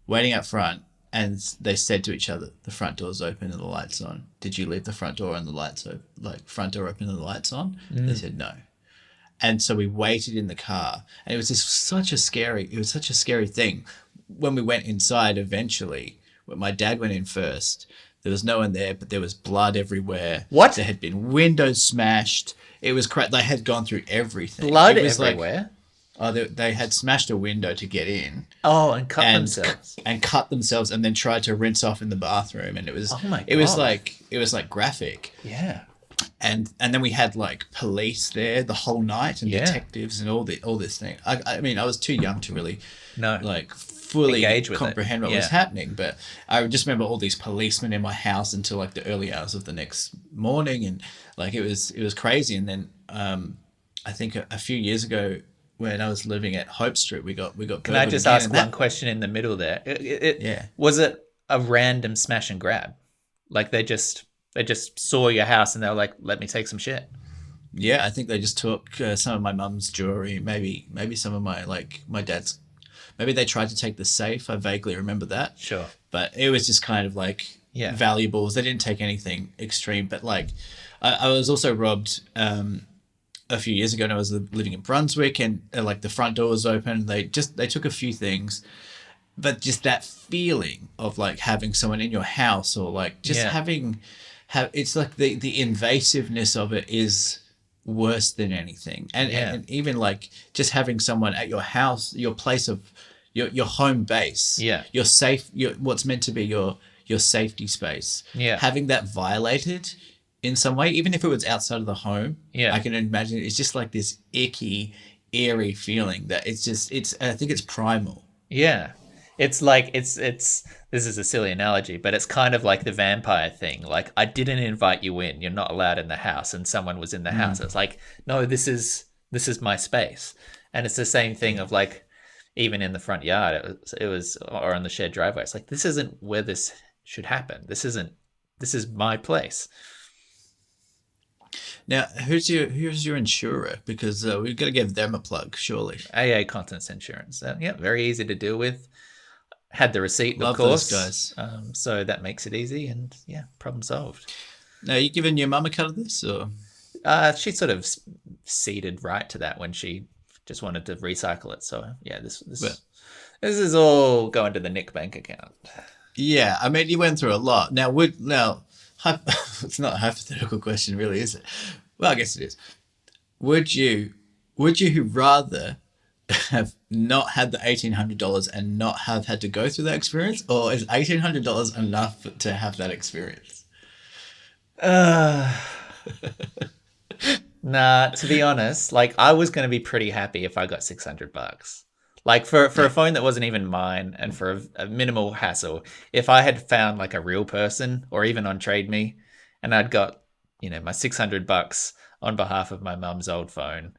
waiting up front, and they said to each other, the front door's open and the light's on. Did you leave the front door and the lights open, front door open and the lights on? They said no. And so we waited in the car, and it was such a scary thing. When we went inside eventually, when my dad went in first, there was no one there, but there was blood everywhere. What? There had been windows smashed. It was they had gone through everything. Blood it was everywhere? They had smashed a window to get in. Oh, and cut themselves. And cut themselves, and then tried to rinse off in the bathroom. And it was, Oh my it was God. it was like graphic. Yeah. And then we had like police there the whole night, and Yeah. detectives and all this thing. I mean, I was too young to really fully Engage with comprehend what was happening, but I just remember all these policemen in my house until like the early hours of the next morning, and like it was crazy. And then I think a few years ago, when I was living at Hope Street, we got. Can I just ask one question in the middle there? Yeah. Was it a random smash and grab? Like they just saw your house and they were like, "Let me take some shit." Yeah, I think they just took some of my mum's jewelry, maybe some of my dad's. Maybe they tried to take the safe. I vaguely remember that. Sure. But it was just kind of valuables. They didn't take anything extreme. But I was also robbed a few years ago when I was living in Brunswick, and the front door was open. They took a few things, but just that feeling of having someone in your house, or it's like the invasiveness of it is worse than anything. And even just having someone at your house, your place of your home base, your safe, what's meant to be your safety space, having that violated in some way, even if it was outside of the home, I can imagine it's just like this icky, eerie feeling that I think it's primal. Yeah. It's like this is a silly analogy, but it's kind of like the vampire thing. Like, I didn't invite you in. You're not allowed in the house, and someone was in the house. It's like, no, this is my space. And it's the same thing of even in the front yard, it was or on the shared driveway. It's like, this isn't where this should happen. This is my place. Now, who's your insurer? Because we've got to give them a plug, surely. AA Contents Insurance. Very easy to deal with. Had the receipt, Love of course. those guys. So that makes it easy, and problem solved. Now, you giving your mum a cut of this, or? She sort of ceded right to that when she just wanted to recycle it. So this is all going to the Nick bank account. Yeah, I mean, you went through a lot. Now, it's not a hypothetical question, really, is it? Well, I guess it is. Would you rather have not had the $1,800 and not have had to go through that experience, or is $1,800 enough to have that experience? Nah, to be honest, I was going to be pretty happy if I got $600. For a phone that wasn't even mine, and for a minimal hassle, if I had found a real person, or even on Trade Me, and I'd got my $600 on behalf of my mum's old phone,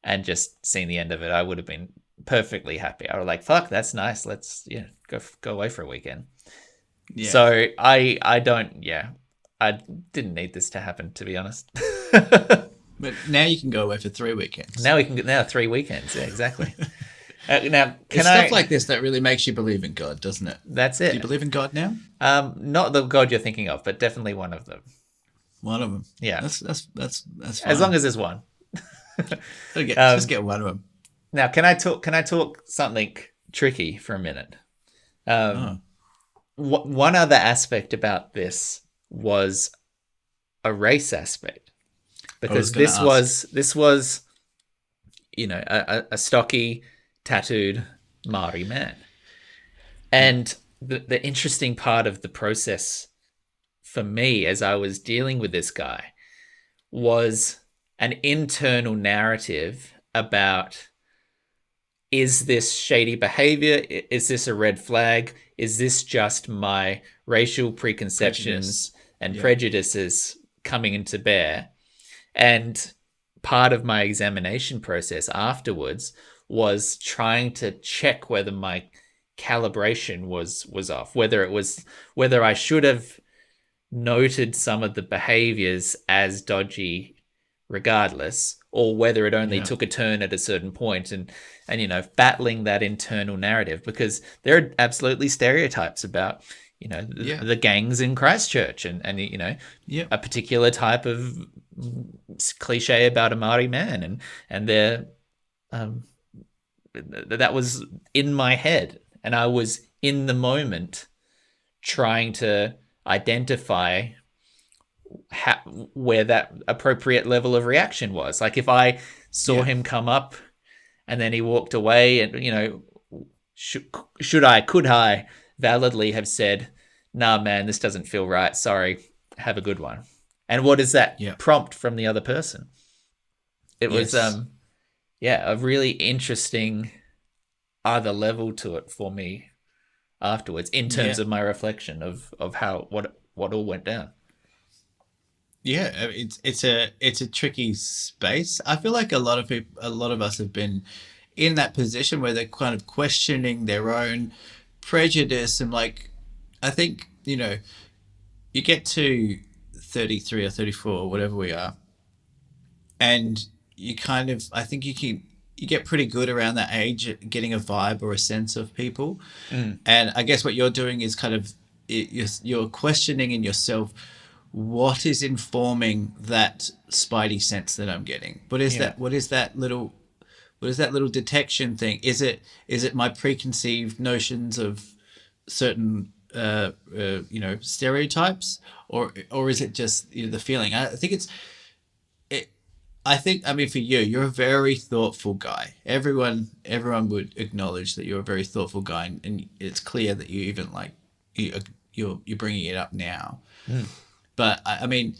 and just seen the end of it, I would have been perfectly happy. I was like, fuck, that's nice. Let's go away for a weekend. Yeah. So I didn't need this to happen, to be honest. But now you can go away for 3 weekends. Now 3 weekends. Yeah, exactly. Now, stuff like this that really makes you believe in God, doesn't it? That's it. Do you believe in God now? Not the God you're thinking of, but definitely one of them. One of them. Yeah, That's as long fine. as there's one. Okay, just Um, get one of them. now, can I talk? Can I talk something tricky for a minute? Um, Oh, one other aspect about this was a race aspect, I was because gonna ask. this was a stocky, tattooed Maori man, Yeah, and the interesting part of the process for me as I was dealing with this guy was an internal narrative about, is this shady behavior? Is this a red flag? Is this just my racial preconceptions prejudice. and Yeah, prejudices coming into bear? And part of my examination process afterwards was trying to check whether my calibration was off, whether I should have noted some of the behaviors as dodgy regardless, or whether it only yeah, took a turn at a certain point, and battling that internal narrative, because there are absolutely stereotypes about yeah, the gangs in Christchurch, and yeah, a particular type of cliche about a Maori man, and they're um, that was in my head, and I was in the moment trying to identify where that appropriate level of reaction was. Like, if I saw yeah, him come up and then he walked away, and could I validly have said, "Nah, man, this doesn't feel right. Sorry, have a good one." And what is that yeah. prompt from the other person? It was Yes. yeah, a really interesting other level to it for me afterwards, in terms Yeah. of my reflection of how what all went down. Yeah, it's a tricky space. I feel like a lot of us have been in that position where they're kind of questioning their own prejudice and like I think, you get to 33 or 34 or whatever we are, and you kind of I think you get pretty good around that age at getting a vibe or a sense of people. Mm, And I guess what you're doing is kind of you're questioning in yourself what is informing that spidey sense that I'm getting. yeah. What is that little detection thing? Is it my preconceived notions of certain stereotypes, or is it just the feeling? I think it. I think, I mean, for you, you're a very thoughtful guy. Everyone would acknowledge that you're a very thoughtful guy, and it's clear that you even like you're bringing it up now. Mm. But I mean,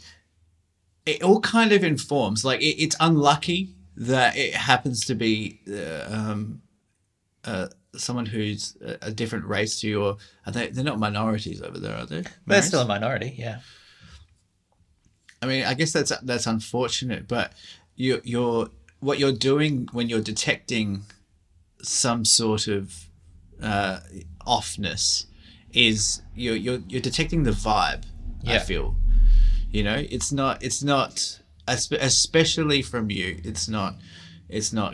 it all kind of informs. Like it's unlucky that it happens to be someone who's a different race to you, or are they're not minorities over there, are they? But they're still a Maris? minority, yeah. I mean, I guess that's unfortunate, but you're what you're doing when you're detecting some sort of uh, offness is you're detecting the vibe. I Yeah. feel it's not especially from you. It's not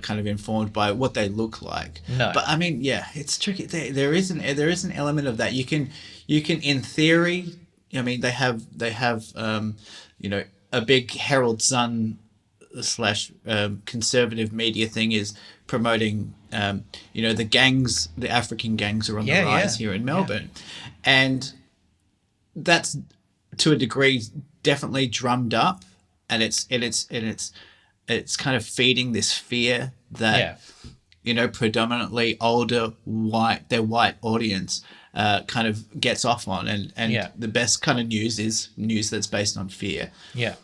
kind of informed by what they look like. No. But I mean, yeah, it's tricky. There is an element of that. You can in theory. I mean, they have a big Herald Sun slash conservative media thing is promoting the African gangs are on the Yeah, yeah. rise here in Yeah. Melbourne, and that's to a degree definitely drummed up, and it's kind of feeding this fear that Yeah. predominantly older their white audience kind of gets off on, and Yeah. the best kind of news is news that's based on fear. Yeah.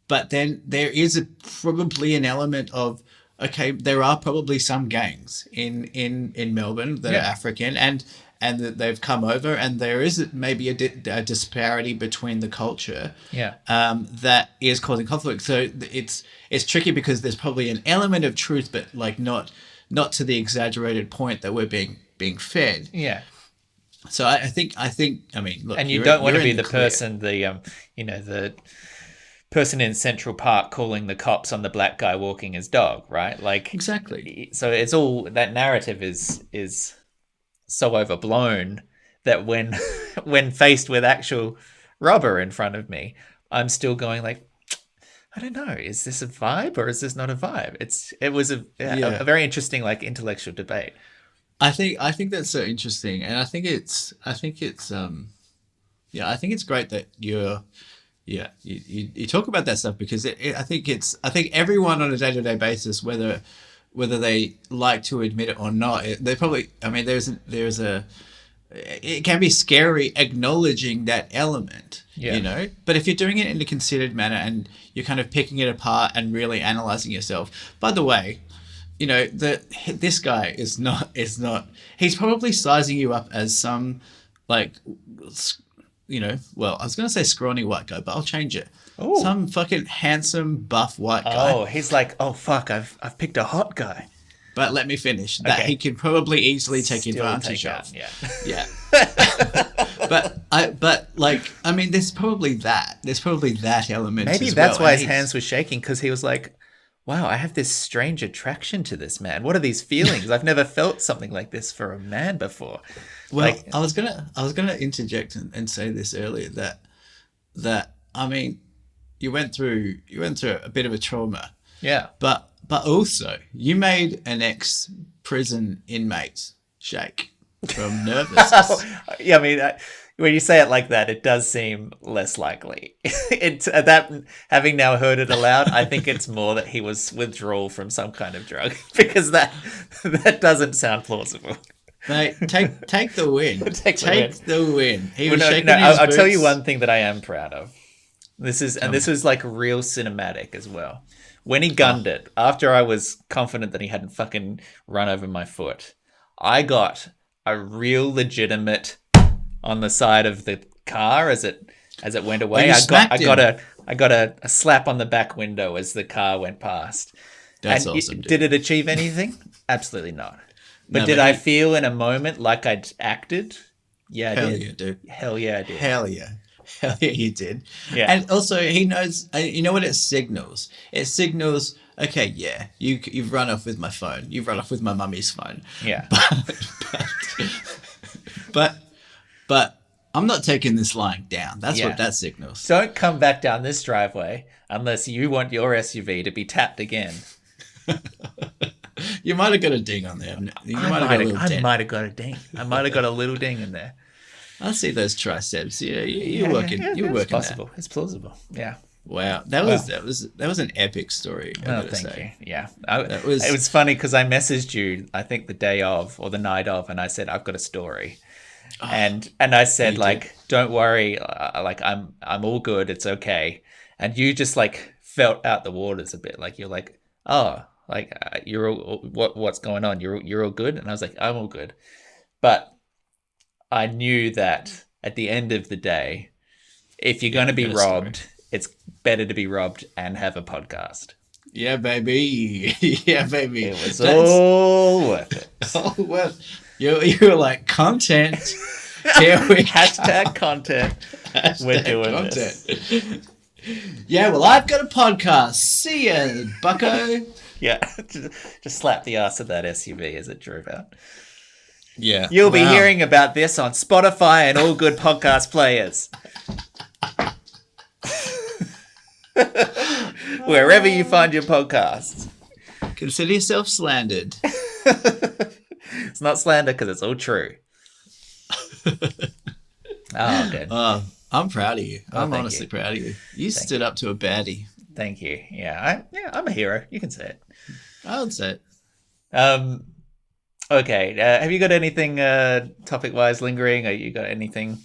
But then there is probably an element of, okay, there are probably some gangs in Melbourne that are Yeah. African, and that they've come over, and there is maybe a disparity between the culture Yeah. that is causing conflict. So it's tricky because there's probably an element of truth, but like not to the exaggerated point that we're being fed. Yeah. So I think I mean, look, And you you're don't want you're to in be the the clear. person, the person in Central Park calling the cops on the black guy walking his dog, right? Like, Exactly. so it's all that narrative is so overblown that when when faced with actual robber in front of me, I'm still going like, I don't know, is this a vibe or is this not a vibe? It was a Yeah. very interesting like intellectual debate. I think that's so interesting, and I think it's great that you talk about that stuff because I think everyone on a day to day basis, whether they like to admit it or not, they probably, I mean, there's a it can be scary acknowledging that element, Yeah. But if you're doing it in a considered manner and you're kind of picking it apart and really analyzing yourself, by the way, this guy is not he's probably sizing you up as some like well, I was gonna say scrawny white guy, but I'll change it. Oh. Some fucking handsome buff white guy. Oh, he's like, oh fuck, I've picked a hot guy. But let me finish. That Okay. he can probably easily take Still advantage take of. out, yeah. Yeah. I mean, there's probably that element. Maybe as that's well. why And his hands were shaking, because he was like, wow, I have this strange attraction to this man. What are these feelings? I've never felt something like this for a man before. Well, Like, I was gonna interject and say this earlier that I mean, you went through a bit of a trauma, yeah. but also you made an ex-prison inmate shake from nervousness. Yeah, I mean, when you say it like that, it does seem less likely. That having now heard it aloud, I think it's more that he was withdrawal from some kind of drug, because that doesn't sound plausible. Mate, take the win. Take the win. He Well, was shaking no, his I'll tell you boots. one thing that I am proud of. This was like real cinematic as well. When he gunned it, after I was confident that he hadn't fucking run over my foot, I got a real legitimate on the side of the car as it went away. you I smacked him. got a slap on the back window as the car went past. That's And awesome, dude. did it achieve anything? Absolutely not. But No, did but I he- feel in a moment like I'd acted? Yeah, I Hell did. yeah, dude. Hell yeah, I did. Hell yeah. Hell yeah, you did. Yeah. And also, he knows. You know what it signals? It signals. Okay, yeah, you've run off with my phone. You've run off with my mummy's phone. Yeah. But I'm not taking this lying down. That's Yeah. what that signals. Don't come back down this driveway unless you want your SUV to be tapped again. You might have got a ding on there. You I might have got a little might dent. have got a ding. I might have got a little ding in there. I see those triceps. Yeah, you're working. You're it's working. possible. It's plausible. Yeah. Wow, that was an epic story. I Oh, gotta thank say. you. Yeah. That was- It was funny because I messaged you, I think the day of or the night of, and I said, I've got a story. And I said, like, don't worry, like I'm all good. It's okay. And you just like felt out the waters a bit. Like you're like, oh, like you're all, what's going on? You're all good. And I was like, I'm all good. But I knew that at the end of the day, if you're going to be got a story. robbed, it's better to be robbed and have a podcast. Yeah, baby. Yeah, baby. It was all worth it. Oh, well, you were like, content. Here we Hashtag content. We're Hashtag doing this. Yeah, well, I've got a podcast. See ya, bucko. Yeah, just slap the ass of that SUV as it drove out. Yeah. You'll be hearing about this on Spotify and all good podcast players. Wherever you find your podcasts. Consider yourself slandered. It's not slander because it's all true. Oh, good. I'm proud of you. I'm thank honestly you. proud of you. You stood up to a baddie. Thank you. Yeah, I'm a hero. You can say it. I would say it. Okay. Have you got anything topic-wise lingering? Or you got anything?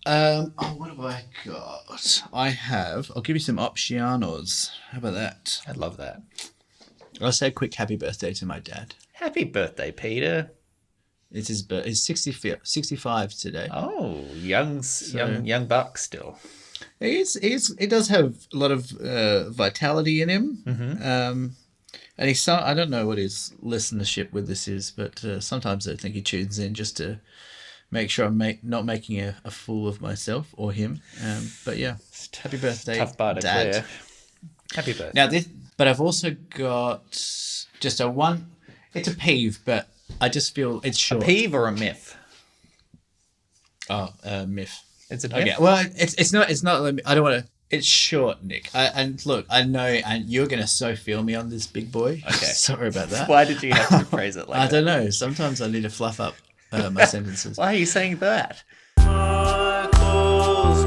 What have I got? I'll give you some optionos. How about that? I'd love that. I'll say a quick happy birthday to my dad. Happy birthday, Peter. It's his birthday. He's 65 today. Oh, young buck still. He does have a lot of vitality in him. Mm-hmm. And I don't know what his listenership with this is, but sometimes I think he tunes in just to make sure I'm not making a fool of myself or him. But yeah, happy birthday, Tough bar to Dad. clear. Happy birthday. Now but I've also got just a one. It's a peeve, but I just feel it's short. Peeve or a myth? Oh, myth. It's a myth. Okay. Well, it's not. I don't want to. It's short, Nick. And look, I know, and you're gonna so feel me on this, big boy. Okay. Sorry about that. Why did you have to phrase it like I that? don't know. Sometimes I need to fluff up my sentences. Why are you saying that? Michael's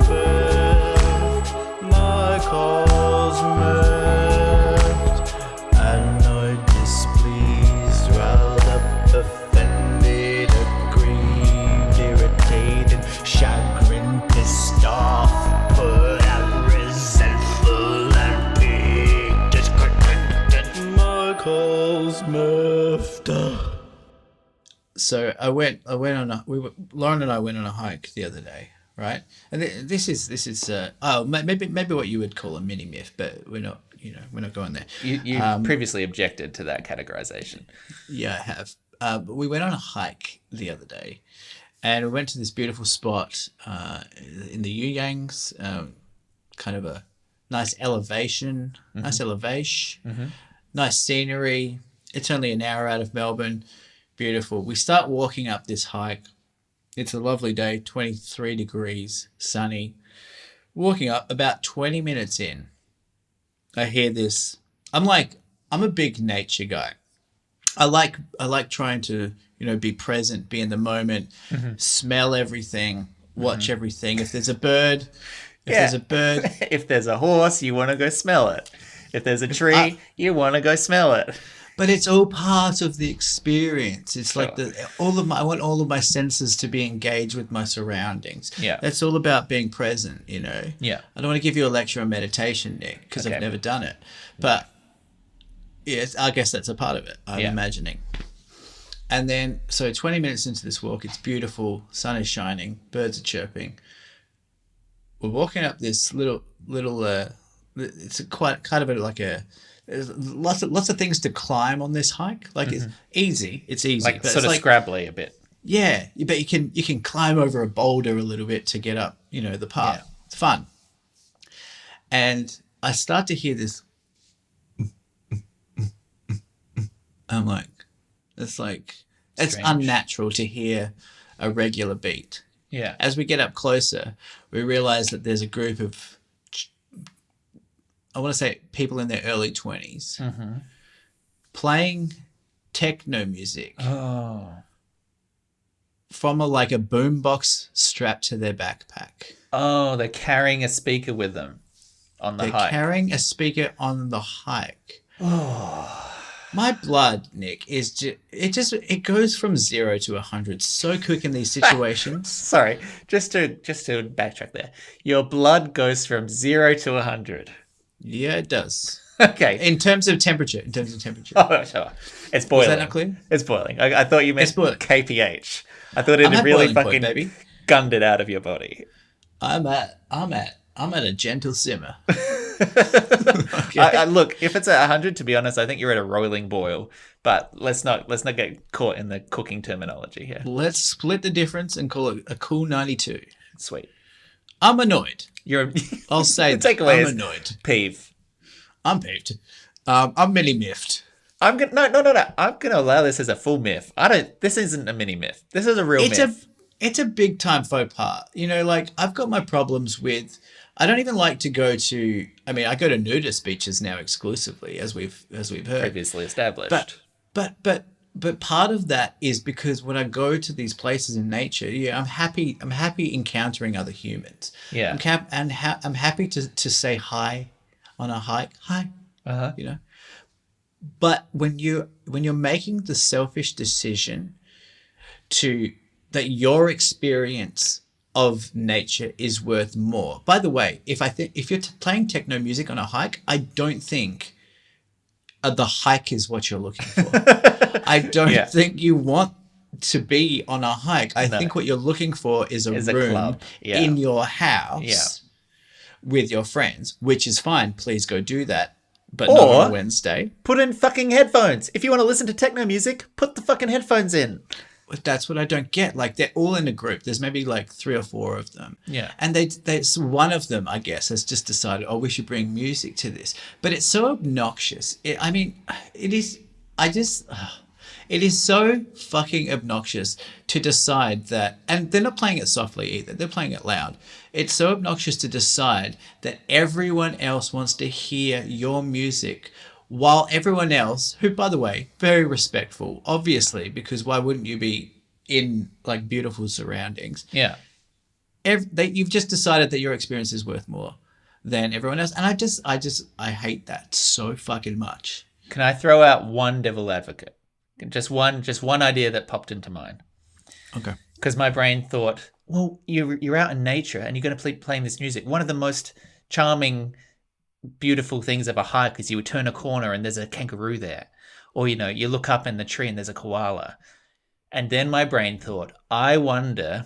moved, and no displeased, riled up, offended, aggrieved, irritated, chagrined, pissed off, put out, resentful, and piqued, discontented. Michael's moved. So Lauren and I went on a hike the other day, right? And this is maybe what you would call a mini myth, but we're not going there. You previously objected to that categorization. Yeah, I have. But we went on a hike the other day, and we went to this beautiful spot in the Yuyangs, kind of a nice elevation, nice scenery. It's only an hour out of Melbourne. Beautiful. We start walking up this hike. It's a lovely day, 23 degrees, sunny. Walking up, about 20 minutes in, I hear this. I'm a big nature guy. I like trying to, be present, be in the moment, smell everything, watch everything. If there's a bird, If there's a horse, you want to go smell it. If there's a tree, you want to go smell it. But it's all part of the experience. It's like I want all of my senses to be engaged with my surroundings. Yeah. That's all about being present, Yeah. I don't want to give you a lecture on meditation, Nick, because I've never done it. But yes, I guess that's a part of it, I'm imagining. And then, so 20 minutes into this walk, it's beautiful, sun is shining, birds are chirping. We're walking up this little it's quite kind of like a, there's lots of things to climb on this hike. Like it's easy. Like but sort of scrabbly a bit. Yeah, but you can climb over a boulder a little bit to get up, the path. Yeah. It's fun. And I start to hear this. I'm like, it's unnatural to hear a regular beat. Yeah. As we get up closer, we realize that there's a group of, I want to say, people in their early 20s playing techno music from a boombox strapped to their backpack. Oh, they're carrying a speaker with them on the hike. They're carrying a speaker on the hike. Oh. My blood, Nick, it goes from 0 to 100 so quick in these situations. Sorry, just to backtrack there. Your blood goes from 0 to 100. Yeah, it does. Okay. In terms of temperature. Oh, sure. It's boiling. Is that not clear? It's boiling. I thought you meant KPH. I thought it had really fucking gunned it out of your body. I'm at a gentle simmer. Okay. Look, if it's at 100, to be honest, I think you're at a roiling boil. But let's not get caught in the cooking terminology here. Let's split the difference and call it a cool 92. Sweet. I'm annoyed. I'll say that. I'm annoyed. Peeve. I'm peeved. I'm mini miffed. No. I'm gonna allow this as a full myth. This isn't a mini myth. This is a real myth. It's a big time faux pas. I've got my problems with. I don't even like to go to. I mean, I go to nudist beaches now exclusively, as we've heard previously established. But part of that is because when I go to these places in nature, I'm happy encountering other humans. Yeah. I'm happy to say hi on a hike. Hi. But when you're making the selfish decision that your experience of nature is worth more. By the way, if you're playing techno music on a hike, I don't think the hike is what you're looking for. I don't think you want to be on a hike. I think what you're looking for is a room in your house with your friends, which is fine. Please go do that, but not on a Wednesday. Put in fucking headphones. If you want to listen to techno music, put the fucking headphones in. That's what I don't get. They're all in a group. There's maybe 3 or 4 of them. Yeah. And one of them, I guess, has just decided, we should bring music to this. But it's so obnoxious. It is. It is so fucking obnoxious to decide that, and they're not playing it softly either, they're playing it loud. It's so obnoxious to decide that everyone else wants to hear your music while everyone else, who, by the way, very respectful, obviously, because why wouldn't you be in like beautiful surroundings? Yeah. You've just decided that your experience is worth more than everyone else. And I hate that so fucking much. Can I throw out one devil advocate? Just one idea that popped into mind. Okay. Because my brain thought, well, you're out in nature and you're going to be playing this music. One of the most charming, beautiful things of a hike is you would turn a corner and there's a kangaroo there. Or, you look up in the tree and there's a koala. And then my brain thought, I wonder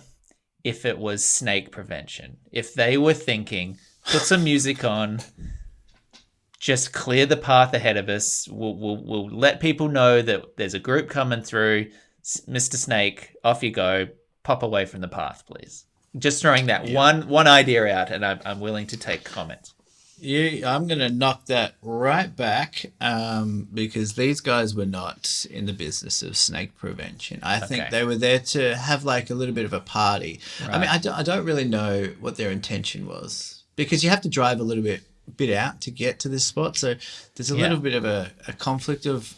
if it was snake prevention. If they were thinking, put some music on, just clear the path ahead of us. We'll let people know that there's a group coming through. Mr. Snake, off you go. Pop away from the path, please. Just throwing that one idea out, and I'm willing to take comments. Yeah, I'm going to knock that right back because these guys were not in the business of snake prevention. I think they were there to have like a little bit of a party. Right. I mean, I don't really know what their intention was because you have to drive a little bit out to get to this spot. So there's a little bit of a conflict of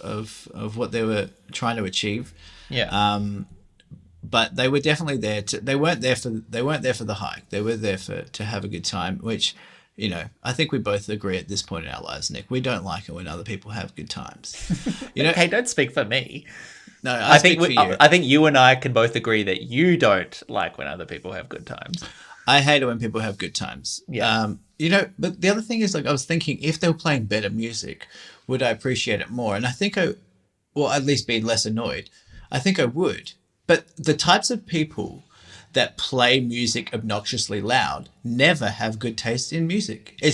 what they were trying to achieve. Yeah. But they were definitely there they weren't there for the hike. They were there to have a good time, which, I think we both agree at this point in our lives, Nick. We don't like it when other people have good times. Hey, don't speak for me. No, I think for you. I think you and I can both agree that you don't like when other people have good times. I hate it when people have good times. Yeah. But the other thing is, like, I was thinking, if they were playing better music, would I appreciate it more? And I think at least be less annoyed. I think I would. But the types of people that play music obnoxiously loud never have good taste in music. It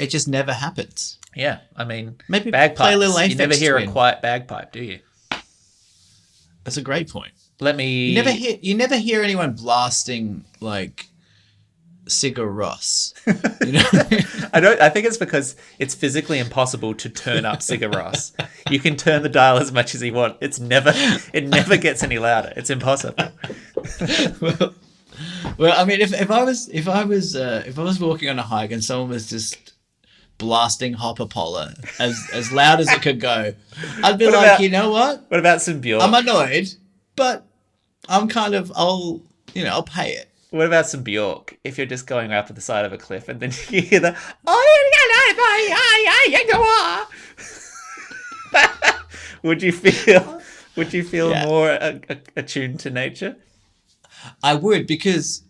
just never happens. Yeah, I mean, maybe bagpipes. Play a little Aphex You never hear Twin. a quiet bagpipe, do you? That's a great point. You never hear anyone blasting like Sigur Rós. I think it's because it's physically impossible to turn up Sigur Rós. You can turn the dial as much as you want. It never gets any louder. It's impossible. well, I mean, if I was walking on a hike and someone was just blasting Hopper Polar as loud as it could go, I'd be you know what? What about some Bjork? I'm annoyed, but I'm kind of I'll pay it. What about some Bjork? If you're just going up at the side of a cliff and then you hear the would you feel more attuned to nature? I would because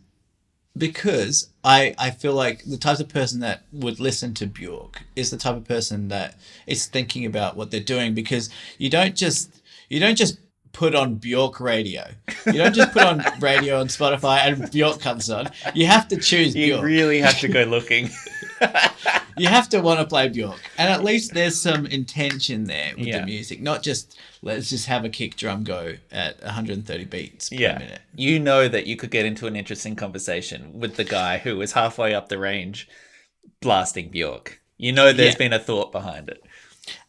I feel like the type of person that would listen to Bjork is the type of person that is thinking about what they're doing, because you don't just put on Bjork radio. You don't just put on radio on Spotify and Bjork comes on. You have to choose Bjork. You really have to go looking. You have to want to play Bjork. And at least there's some intention there with the music. Not just, let's just have a kick drum go at 130 beats per minute. You know that you could get into an interesting conversation with the guy who was halfway up the range blasting Bjork. You know there's been a thought behind it.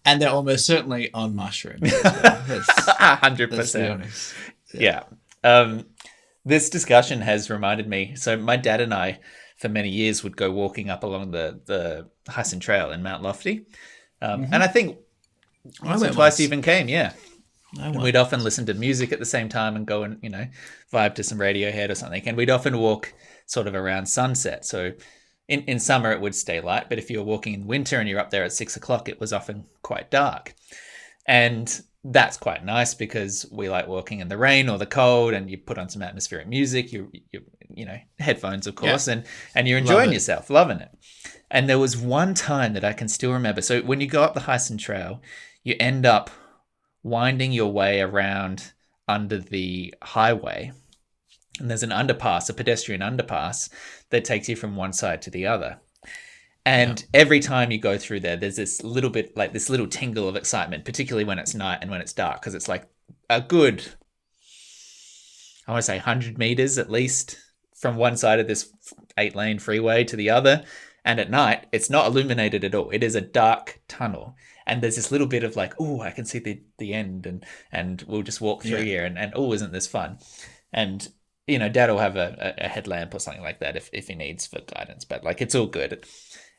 And they're almost certainly on mushrooms. 100%. Yeah. This discussion has reminded me. So my dad and I, for many years, would go walking up along the Hyson Trail in Mount Lofty. And I think once or twice even came, And we'd often listen to music at the same time and go and, vibe to some Radiohead or something. And we'd often walk sort of around sunset. So in summer, it would stay light. But if you were walking in winter and you're up there at 6 o'clock, it was often quite dark. And that's quite nice because we like walking in the rain or the cold, and you put on some atmospheric music, you headphones, of course, and you're enjoying yourself, loving it. And there was one time that I can still remember. So when you go up the Hyson Trail, you end up winding your way around under the highway. And there's an underpass, a pedestrian underpass, that takes you from one side to the other. And every time you go through there, there's this little bit, like this little tingle of excitement, particularly when it's night and when it's dark, because it's like a good, I want to say 100 meters at least from one side of this 8-lane freeway to the other. And at night, it's not illuminated at all. It is a dark tunnel. And there's this little bit of like, oh, I can see the end, and we'll just walk through here, and oh, isn't this fun? And Dad will have a headlamp or something like that if he needs for guidance, but like it's all good.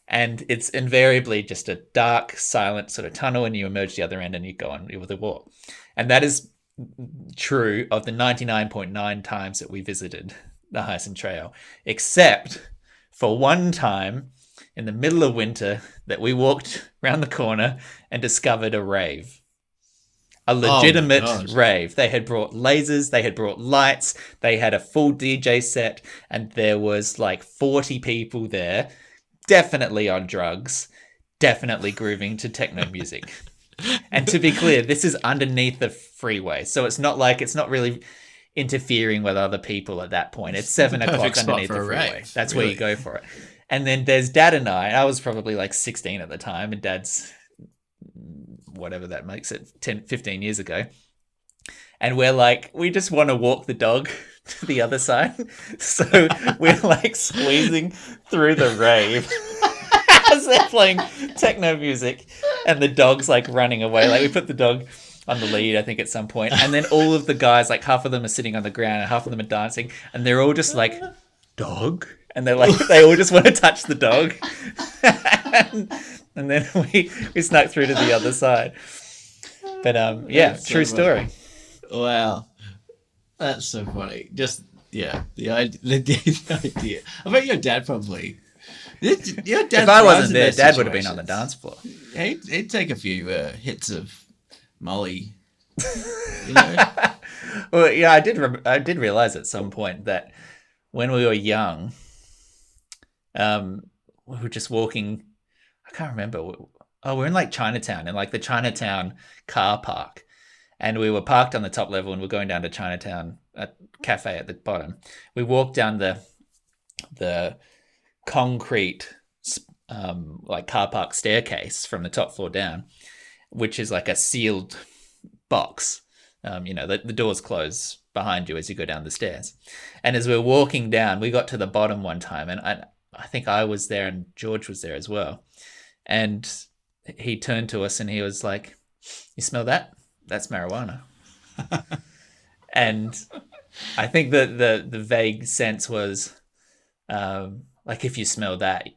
And it's invariably just a dark, silent sort of tunnel, and you emerge the other end and you go on with a walk. And that is true of the 99.9 times that we visited the Hyson Trail, except for one time in the middle of winter that we walked around the corner and discovered a rave. A legitimate rave. They had brought lasers, they had brought lights, they had a full DJ set, and there was like 40 people there, definitely on drugs, definitely grooving to techno music. And to be clear, this is underneath the freeway, so it's not really interfering with other people at that point. It's 7 o'clock underneath the freeway. That's really where you go for it. And then there's Dad and I was probably like 16 at the time, and Dad's whatever that makes it, 10, 15 years ago. And we're like, we just want to walk the dog to the other side. So we're like squeezing through the rave as they're playing techno music, and the dog's like running away. Like we put the dog on the lead, I think, at some point. And then all of the guys, like half of them are sitting on the ground and half of them are dancing, and they're all just like, dog? And they're like, they all just want to touch the dog. and then we snuck through to the other side. But yeah, true story. Wow. That's so funny. Just, yeah, the idea. I bet your dad probably... Your dad, if I wasn't there, Dad would have been on the dance floor. He'd take a few hits of Molly. Well, yeah, I did realize at some point that when we were young, we were just walking. I can't remember. We're in like Chinatown, in like the Chinatown car park, and we were parked on the top level, and we're going down to Chinatown cafe at the bottom. We walked down the concrete like car park staircase from the top floor down, which is like a sealed box. The doors close behind you as you go down the stairs. And as we're walking down, we got to the bottom one time, and I think I was there and George was there as well. And he turned to us and he was like, "You smell that? That's marijuana." And I think that the vague sense was, like, if you smell that,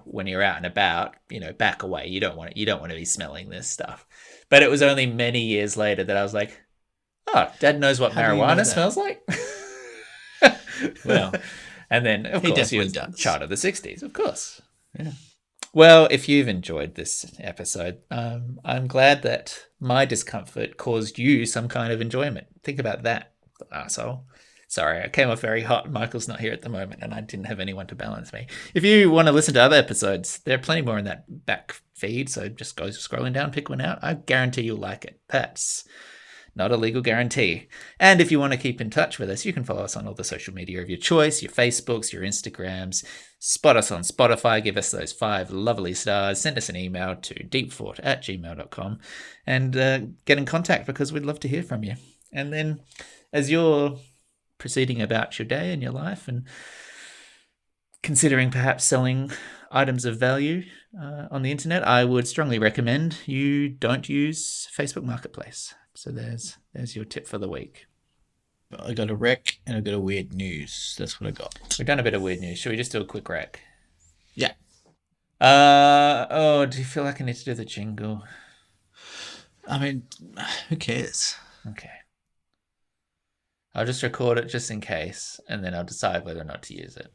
when you're out and about, back away. You don't want to be smelling this stuff. But it was only many years later that I was like, oh, Dad knows what marijuana smells like. Well, and then of course he was does. Child of the 60s, of course. Yeah. Well, if you've enjoyed this episode, I'm glad that my discomfort caused you some kind of enjoyment. Think about that, asshole. Sorry, I came off very hot. Michael's not here at the moment, and I didn't have anyone to balance me. If you want to listen to other episodes, there are plenty more in that back feed, so just go scrolling down, pick one out. I guarantee you'll like it. That's not a legal guarantee. And if you want to keep in touch with us, you can follow us on all the social media of your choice, your Facebooks, your Instagrams. Spot us on Spotify, give us those 5 lovely stars, send us an email to deepfort@gmail.com, and get in contact, because we'd love to hear from you. And then as you're proceeding about your day and your life and considering perhaps selling items of value on the internet, I would strongly recommend you don't use Facebook Marketplace. So there's your tip for the week. I got a rec and I got a weird news. That's what I got. We've done a bit of weird news. Should we just do a quick rec? Yeah. Do you feel like I need to do the jingle? I mean, who cares? Okay. I'll just record it just in case, and then I'll decide whether or not to use it.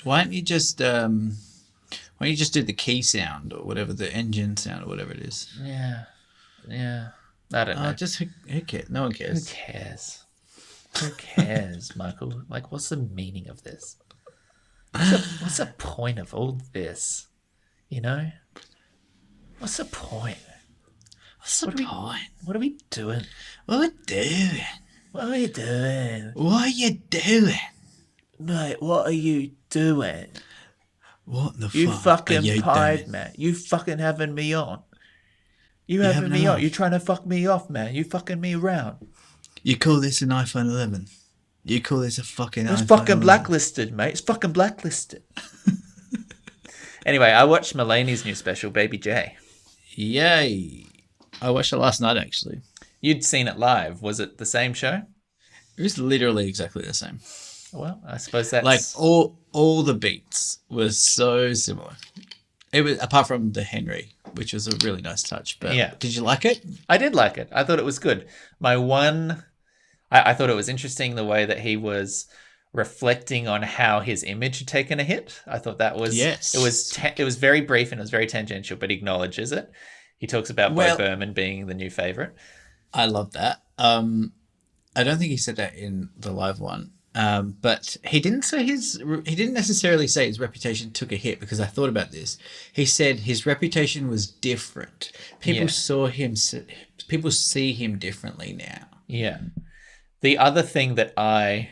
Why don't you just do the key sound or whatever, the engine sound or whatever it is? Yeah. I don't know. Just who cares? No one cares. Who cares, Michael? Like, what's the meaning of this? What's the point of all this? What's the point? What are we doing? What are we doing? What are you doing? What are you doing? Mate, what are you doing? What the fuck? You fucking are you pied, doing? man. You fucking having me on. You having me on. You trying to fuck me off, man. You fucking me around. You call this an iPhone 11? You call this a fucking It's iPhone fucking 11? blacklisted, mate. It's fucking blacklisted. Anyway, I watched Mulaney's new special, Baby J. Yay! I watched it last night actually. You'd seen it live. Was it the same show? It was literally exactly the same. Well, I suppose Like that's... all the beats were so similar. It was apart from the Henry, which was a really nice touch. But Yeah. did you like it? I did like it. I thought it was good. I thought it was interesting the way that he was reflecting on how his image had taken a hit. I thought that was... Yes. It was very brief and it was very tangential, but he acknowledges it. He talks about Bo Berman being the new favorite. I love that. I don't think he said that in the live one. But he didn't necessarily say his reputation took a hit, because I thought about this. He said his reputation was different. People see him differently now. Yeah. The other thing that I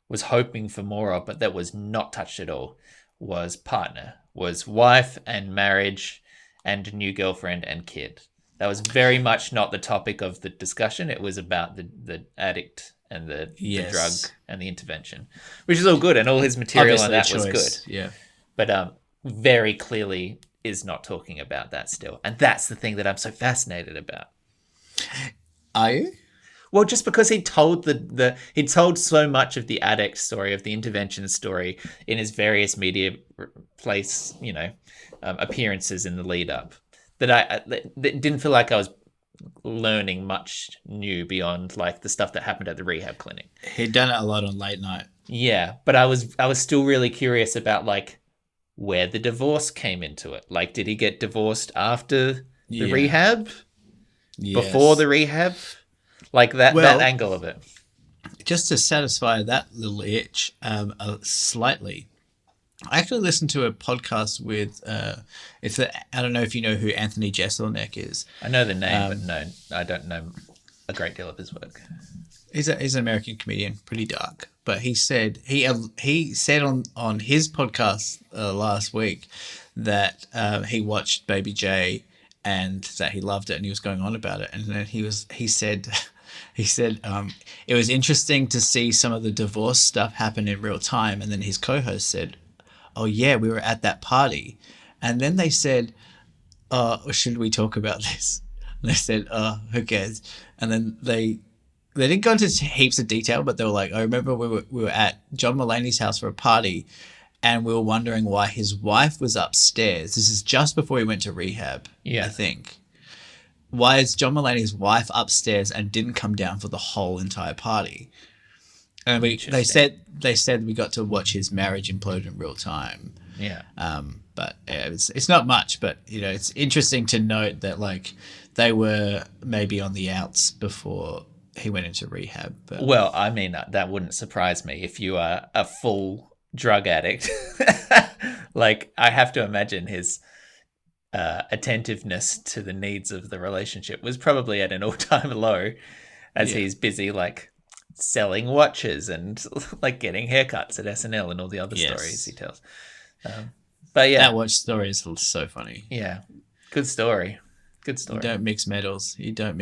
was hoping for more of, but that was not touched at all, was partner, was wife and marriage and new girlfriend and kid. That was very much not the topic of the discussion. It was about the addict and the drug and the intervention, which is all good, and all his material on that was good. Yeah. But very clearly is not talking about that still. And that's the thing that I'm so fascinated about. Are you? Well, just because he told he told so much of the addict story, of the intervention story in his various media appearances in the lead up, that didn't feel like I was learning much new beyond like the stuff that happened at the rehab clinic. He'd done it a lot on late night. Yeah, but I was still really curious about like where the divorce came into it. Like, did he get divorced after the rehab? Yes. Before the rehab? Like that angle of it. Just to satisfy that little itch slightly, I actually listened to a podcast with I don't know if you know who Anthony Jeselnik is. I know the name, but no, I don't know a great deal of his work. He's an American comedian, pretty dark. But he said on his podcast last week that he watched Baby J and that he loved it and he was going on about it. And then he said it was interesting to see some of the divorce stuff happen in real time. And then his co-host said, "Oh yeah, we were at that party." And then they said, should we talk about this? And they said, who cares? And then they didn't go into heaps of detail, but they were like, I remember we were at John Mulaney's house for a party and we were wondering why his wife was upstairs. This is just before he went to rehab, I think. Why is John Mulaney's wife upstairs and didn't come down for the whole entire party? And they said we got to watch his marriage implode in real time. Yeah. But yeah, it's not much, but it's interesting to note that like they were maybe on the outs before he went into rehab. But well, I mean, that wouldn't surprise me if you are a full drug addict. Like, I have to imagine his attentiveness to the needs of the relationship was probably at an all-time low, as he's busy like selling watches and like getting haircuts at SNL and all the other stories he tells. But yeah, that watch story is so funny. Yeah, good story. Good story. You don't mix metals. You don't.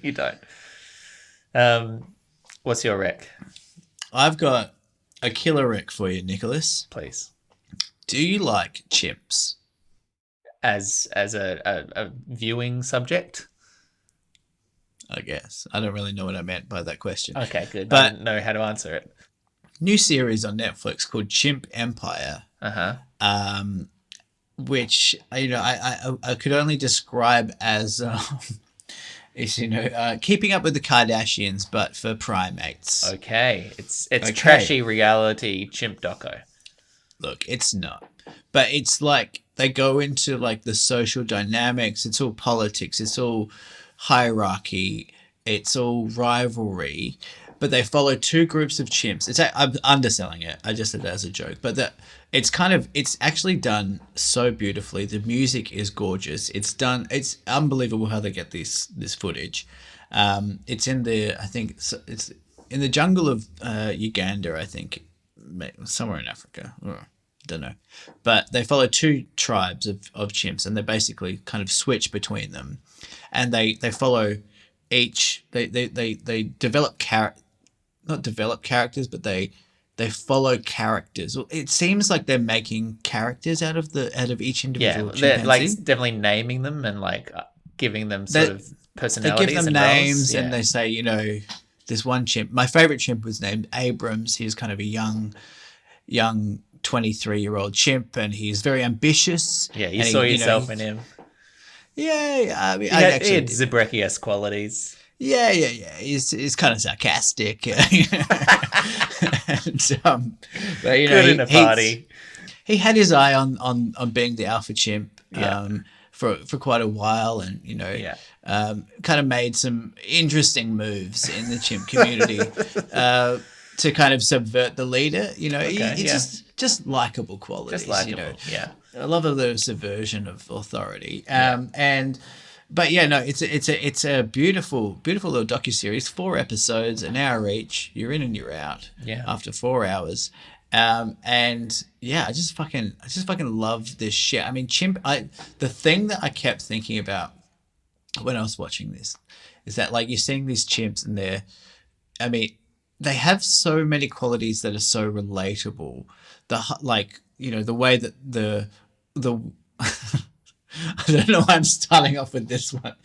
You don't. What's your rec? I've got a killer rec for you, Nicholas. Please. Do you like chimps? As a viewing subject? I guess. I don't really know what I meant by that question. Okay, good. But I don't know how to answer it. New series on Netflix called Chimp Empire. Which I could only describe as keeping up with the Kardashians, but for primates. Okay, it's trashy reality chimp doco. Look, it's not, but it's like they go into like the social dynamics. It's all politics. It's all hierarchy. It's all rivalry. But they follow two groups of chimps. I'm underselling it. I just said that as a joke. But it's actually done so beautifully. The music is gorgeous. It's unbelievable how they get this footage. It's in it's in the jungle of Uganda, I think, somewhere in Africa. Don't know. But they follow two tribes of chimps, and they basically kind of switch between them. And they follow each, they develop not develop characters, but they they follow characters. Well, it seems like they're making characters out of each individual they're like chimpanzee. definitely naming them and like giving them sort They of they give personalities them and names, roles. Yeah. and they say, this one chimp. My favorite chimp was named Abrams. He's kind of a young 23-year-old chimp, and he's very ambitious. Yeah, you and saw yourself in him. Yeah, I mean, He had Zabrekius qualities. Yeah. He's kind of sarcastic, and, but Good in a party. He had his eye on being the alpha chimp, for quite a while, and kind of made some interesting moves in the chimp community to kind of subvert the leader. Just likable qualities. Just likable. I love a little subversion of authority. It's a beautiful little docuseries. 4 episodes, an hour each. You're in and you're out. Yeah. After 4 hours. I just fucking love this shit. I mean, the thing that I kept thinking about when I was watching this is that, like, you're seeing these chimps and they have so many qualities that are so relatable. The way that the I don't know why I'm starting off with this one,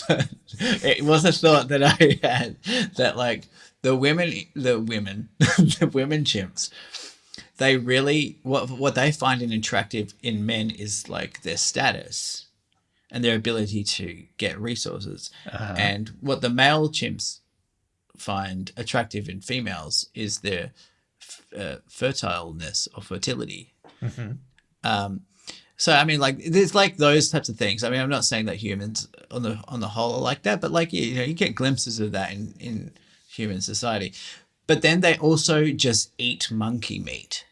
but it was a thought that I had that, like, the women chimps, they really, what they find attractive in men is like their status and their ability to get resources. And what the male chimps find attractive in females is their fertileness or fertility. So I mean, like, there's like those types of things. I mean, I'm not saying that humans on the whole are like that, but like, you get glimpses of that in human society. But then they also just eat monkey meat.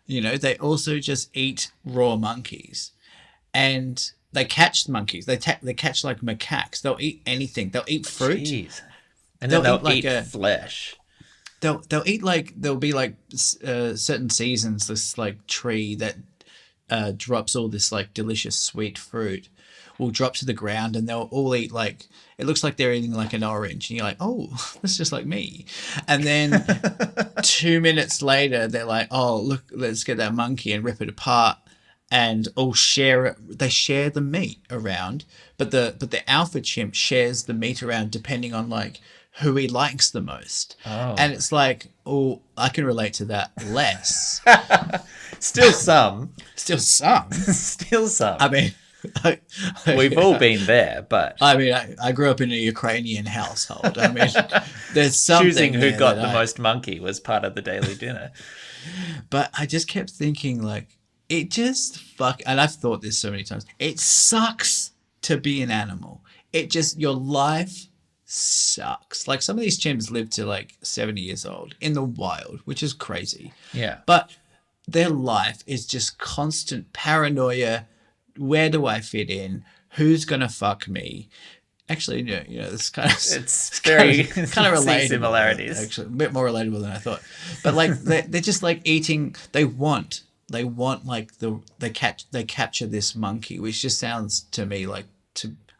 They also just eat raw monkeys, and they catch monkeys. They catch like macaques. They'll eat anything. They'll eat fruit. Jeez. And then they'll eat flesh. They'll eat there'll be like certain seasons. This like tree that drops all this like delicious sweet fruit will drop to the ground, and they'll all eat like, it looks like they're eating like an orange, and you're like, oh, that's just like me. And then 2 minutes later, they're like, oh, look, let's get that monkey and rip it apart and all share it. They share the meat around, but the alpha chimp shares the meat around depending on like who he likes the most. And it's like, oh, I can relate to that less. Still some. I mean, we've all been there, but I mean, I grew up in a Ukrainian household. I mean, there's something. Choosing who got the most monkey was part of the daily dinner. But I just kept thinking, like, it just and I've thought this so many times. It sucks to be an animal. Your life sucks. Like, some of these chimps live to like 70 years old in the wild, which is crazy. Yeah. But their life is just constant paranoia. Where do I fit in? Who's gonna fuck me? Actually, it's kind of kind of related. Similarities. Actually, a bit more relatable than I thought. But like they're just like eating. They want like they capture this monkey, which just sounds to me like,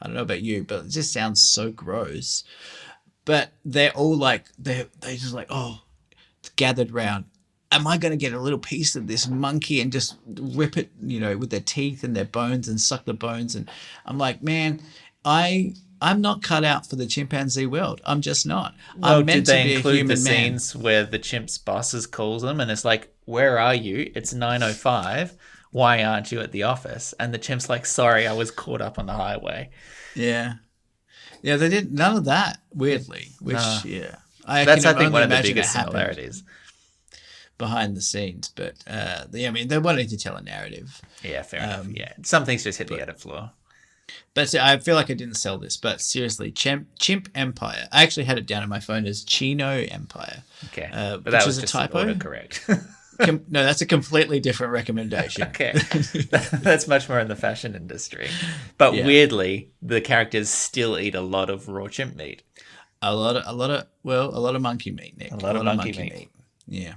I don't know about you, but it just sounds so gross. But they're all like they just like, oh, gathered round. Am I going to get a little piece of this monkey and just rip it, with their teeth and their bones and suck the bones? And I'm like, man, I'm not cut out for the chimpanzee world. I'm just not. Well, I'm meant did they to be include a human the scenes where the chimp's bosses calls them and it's like, where are you? It's 9:05. Why aren't you at the office? And the chimp's like, sorry, I was caught up on the highway. Yeah. Yeah, they did none of that, weirdly. Which, That's, I think, one of the biggest similarities. Behind the scenes, but I mean, they wanted to tell a narrative. Yeah, fair enough. Yeah, some things just hit the edit floor. But I feel like I didn't sell this. But seriously, Chimp Empire. I actually had it down on my phone as Chino Empire. Okay, but that was a just typo. Autocorrect. No, that's a completely different recommendation. Okay, that's much more in the fashion industry. But weirdly, the characters still eat a lot of raw chimp meat. A lot of monkey meat, Nick. A lot of monkey meat. Yeah.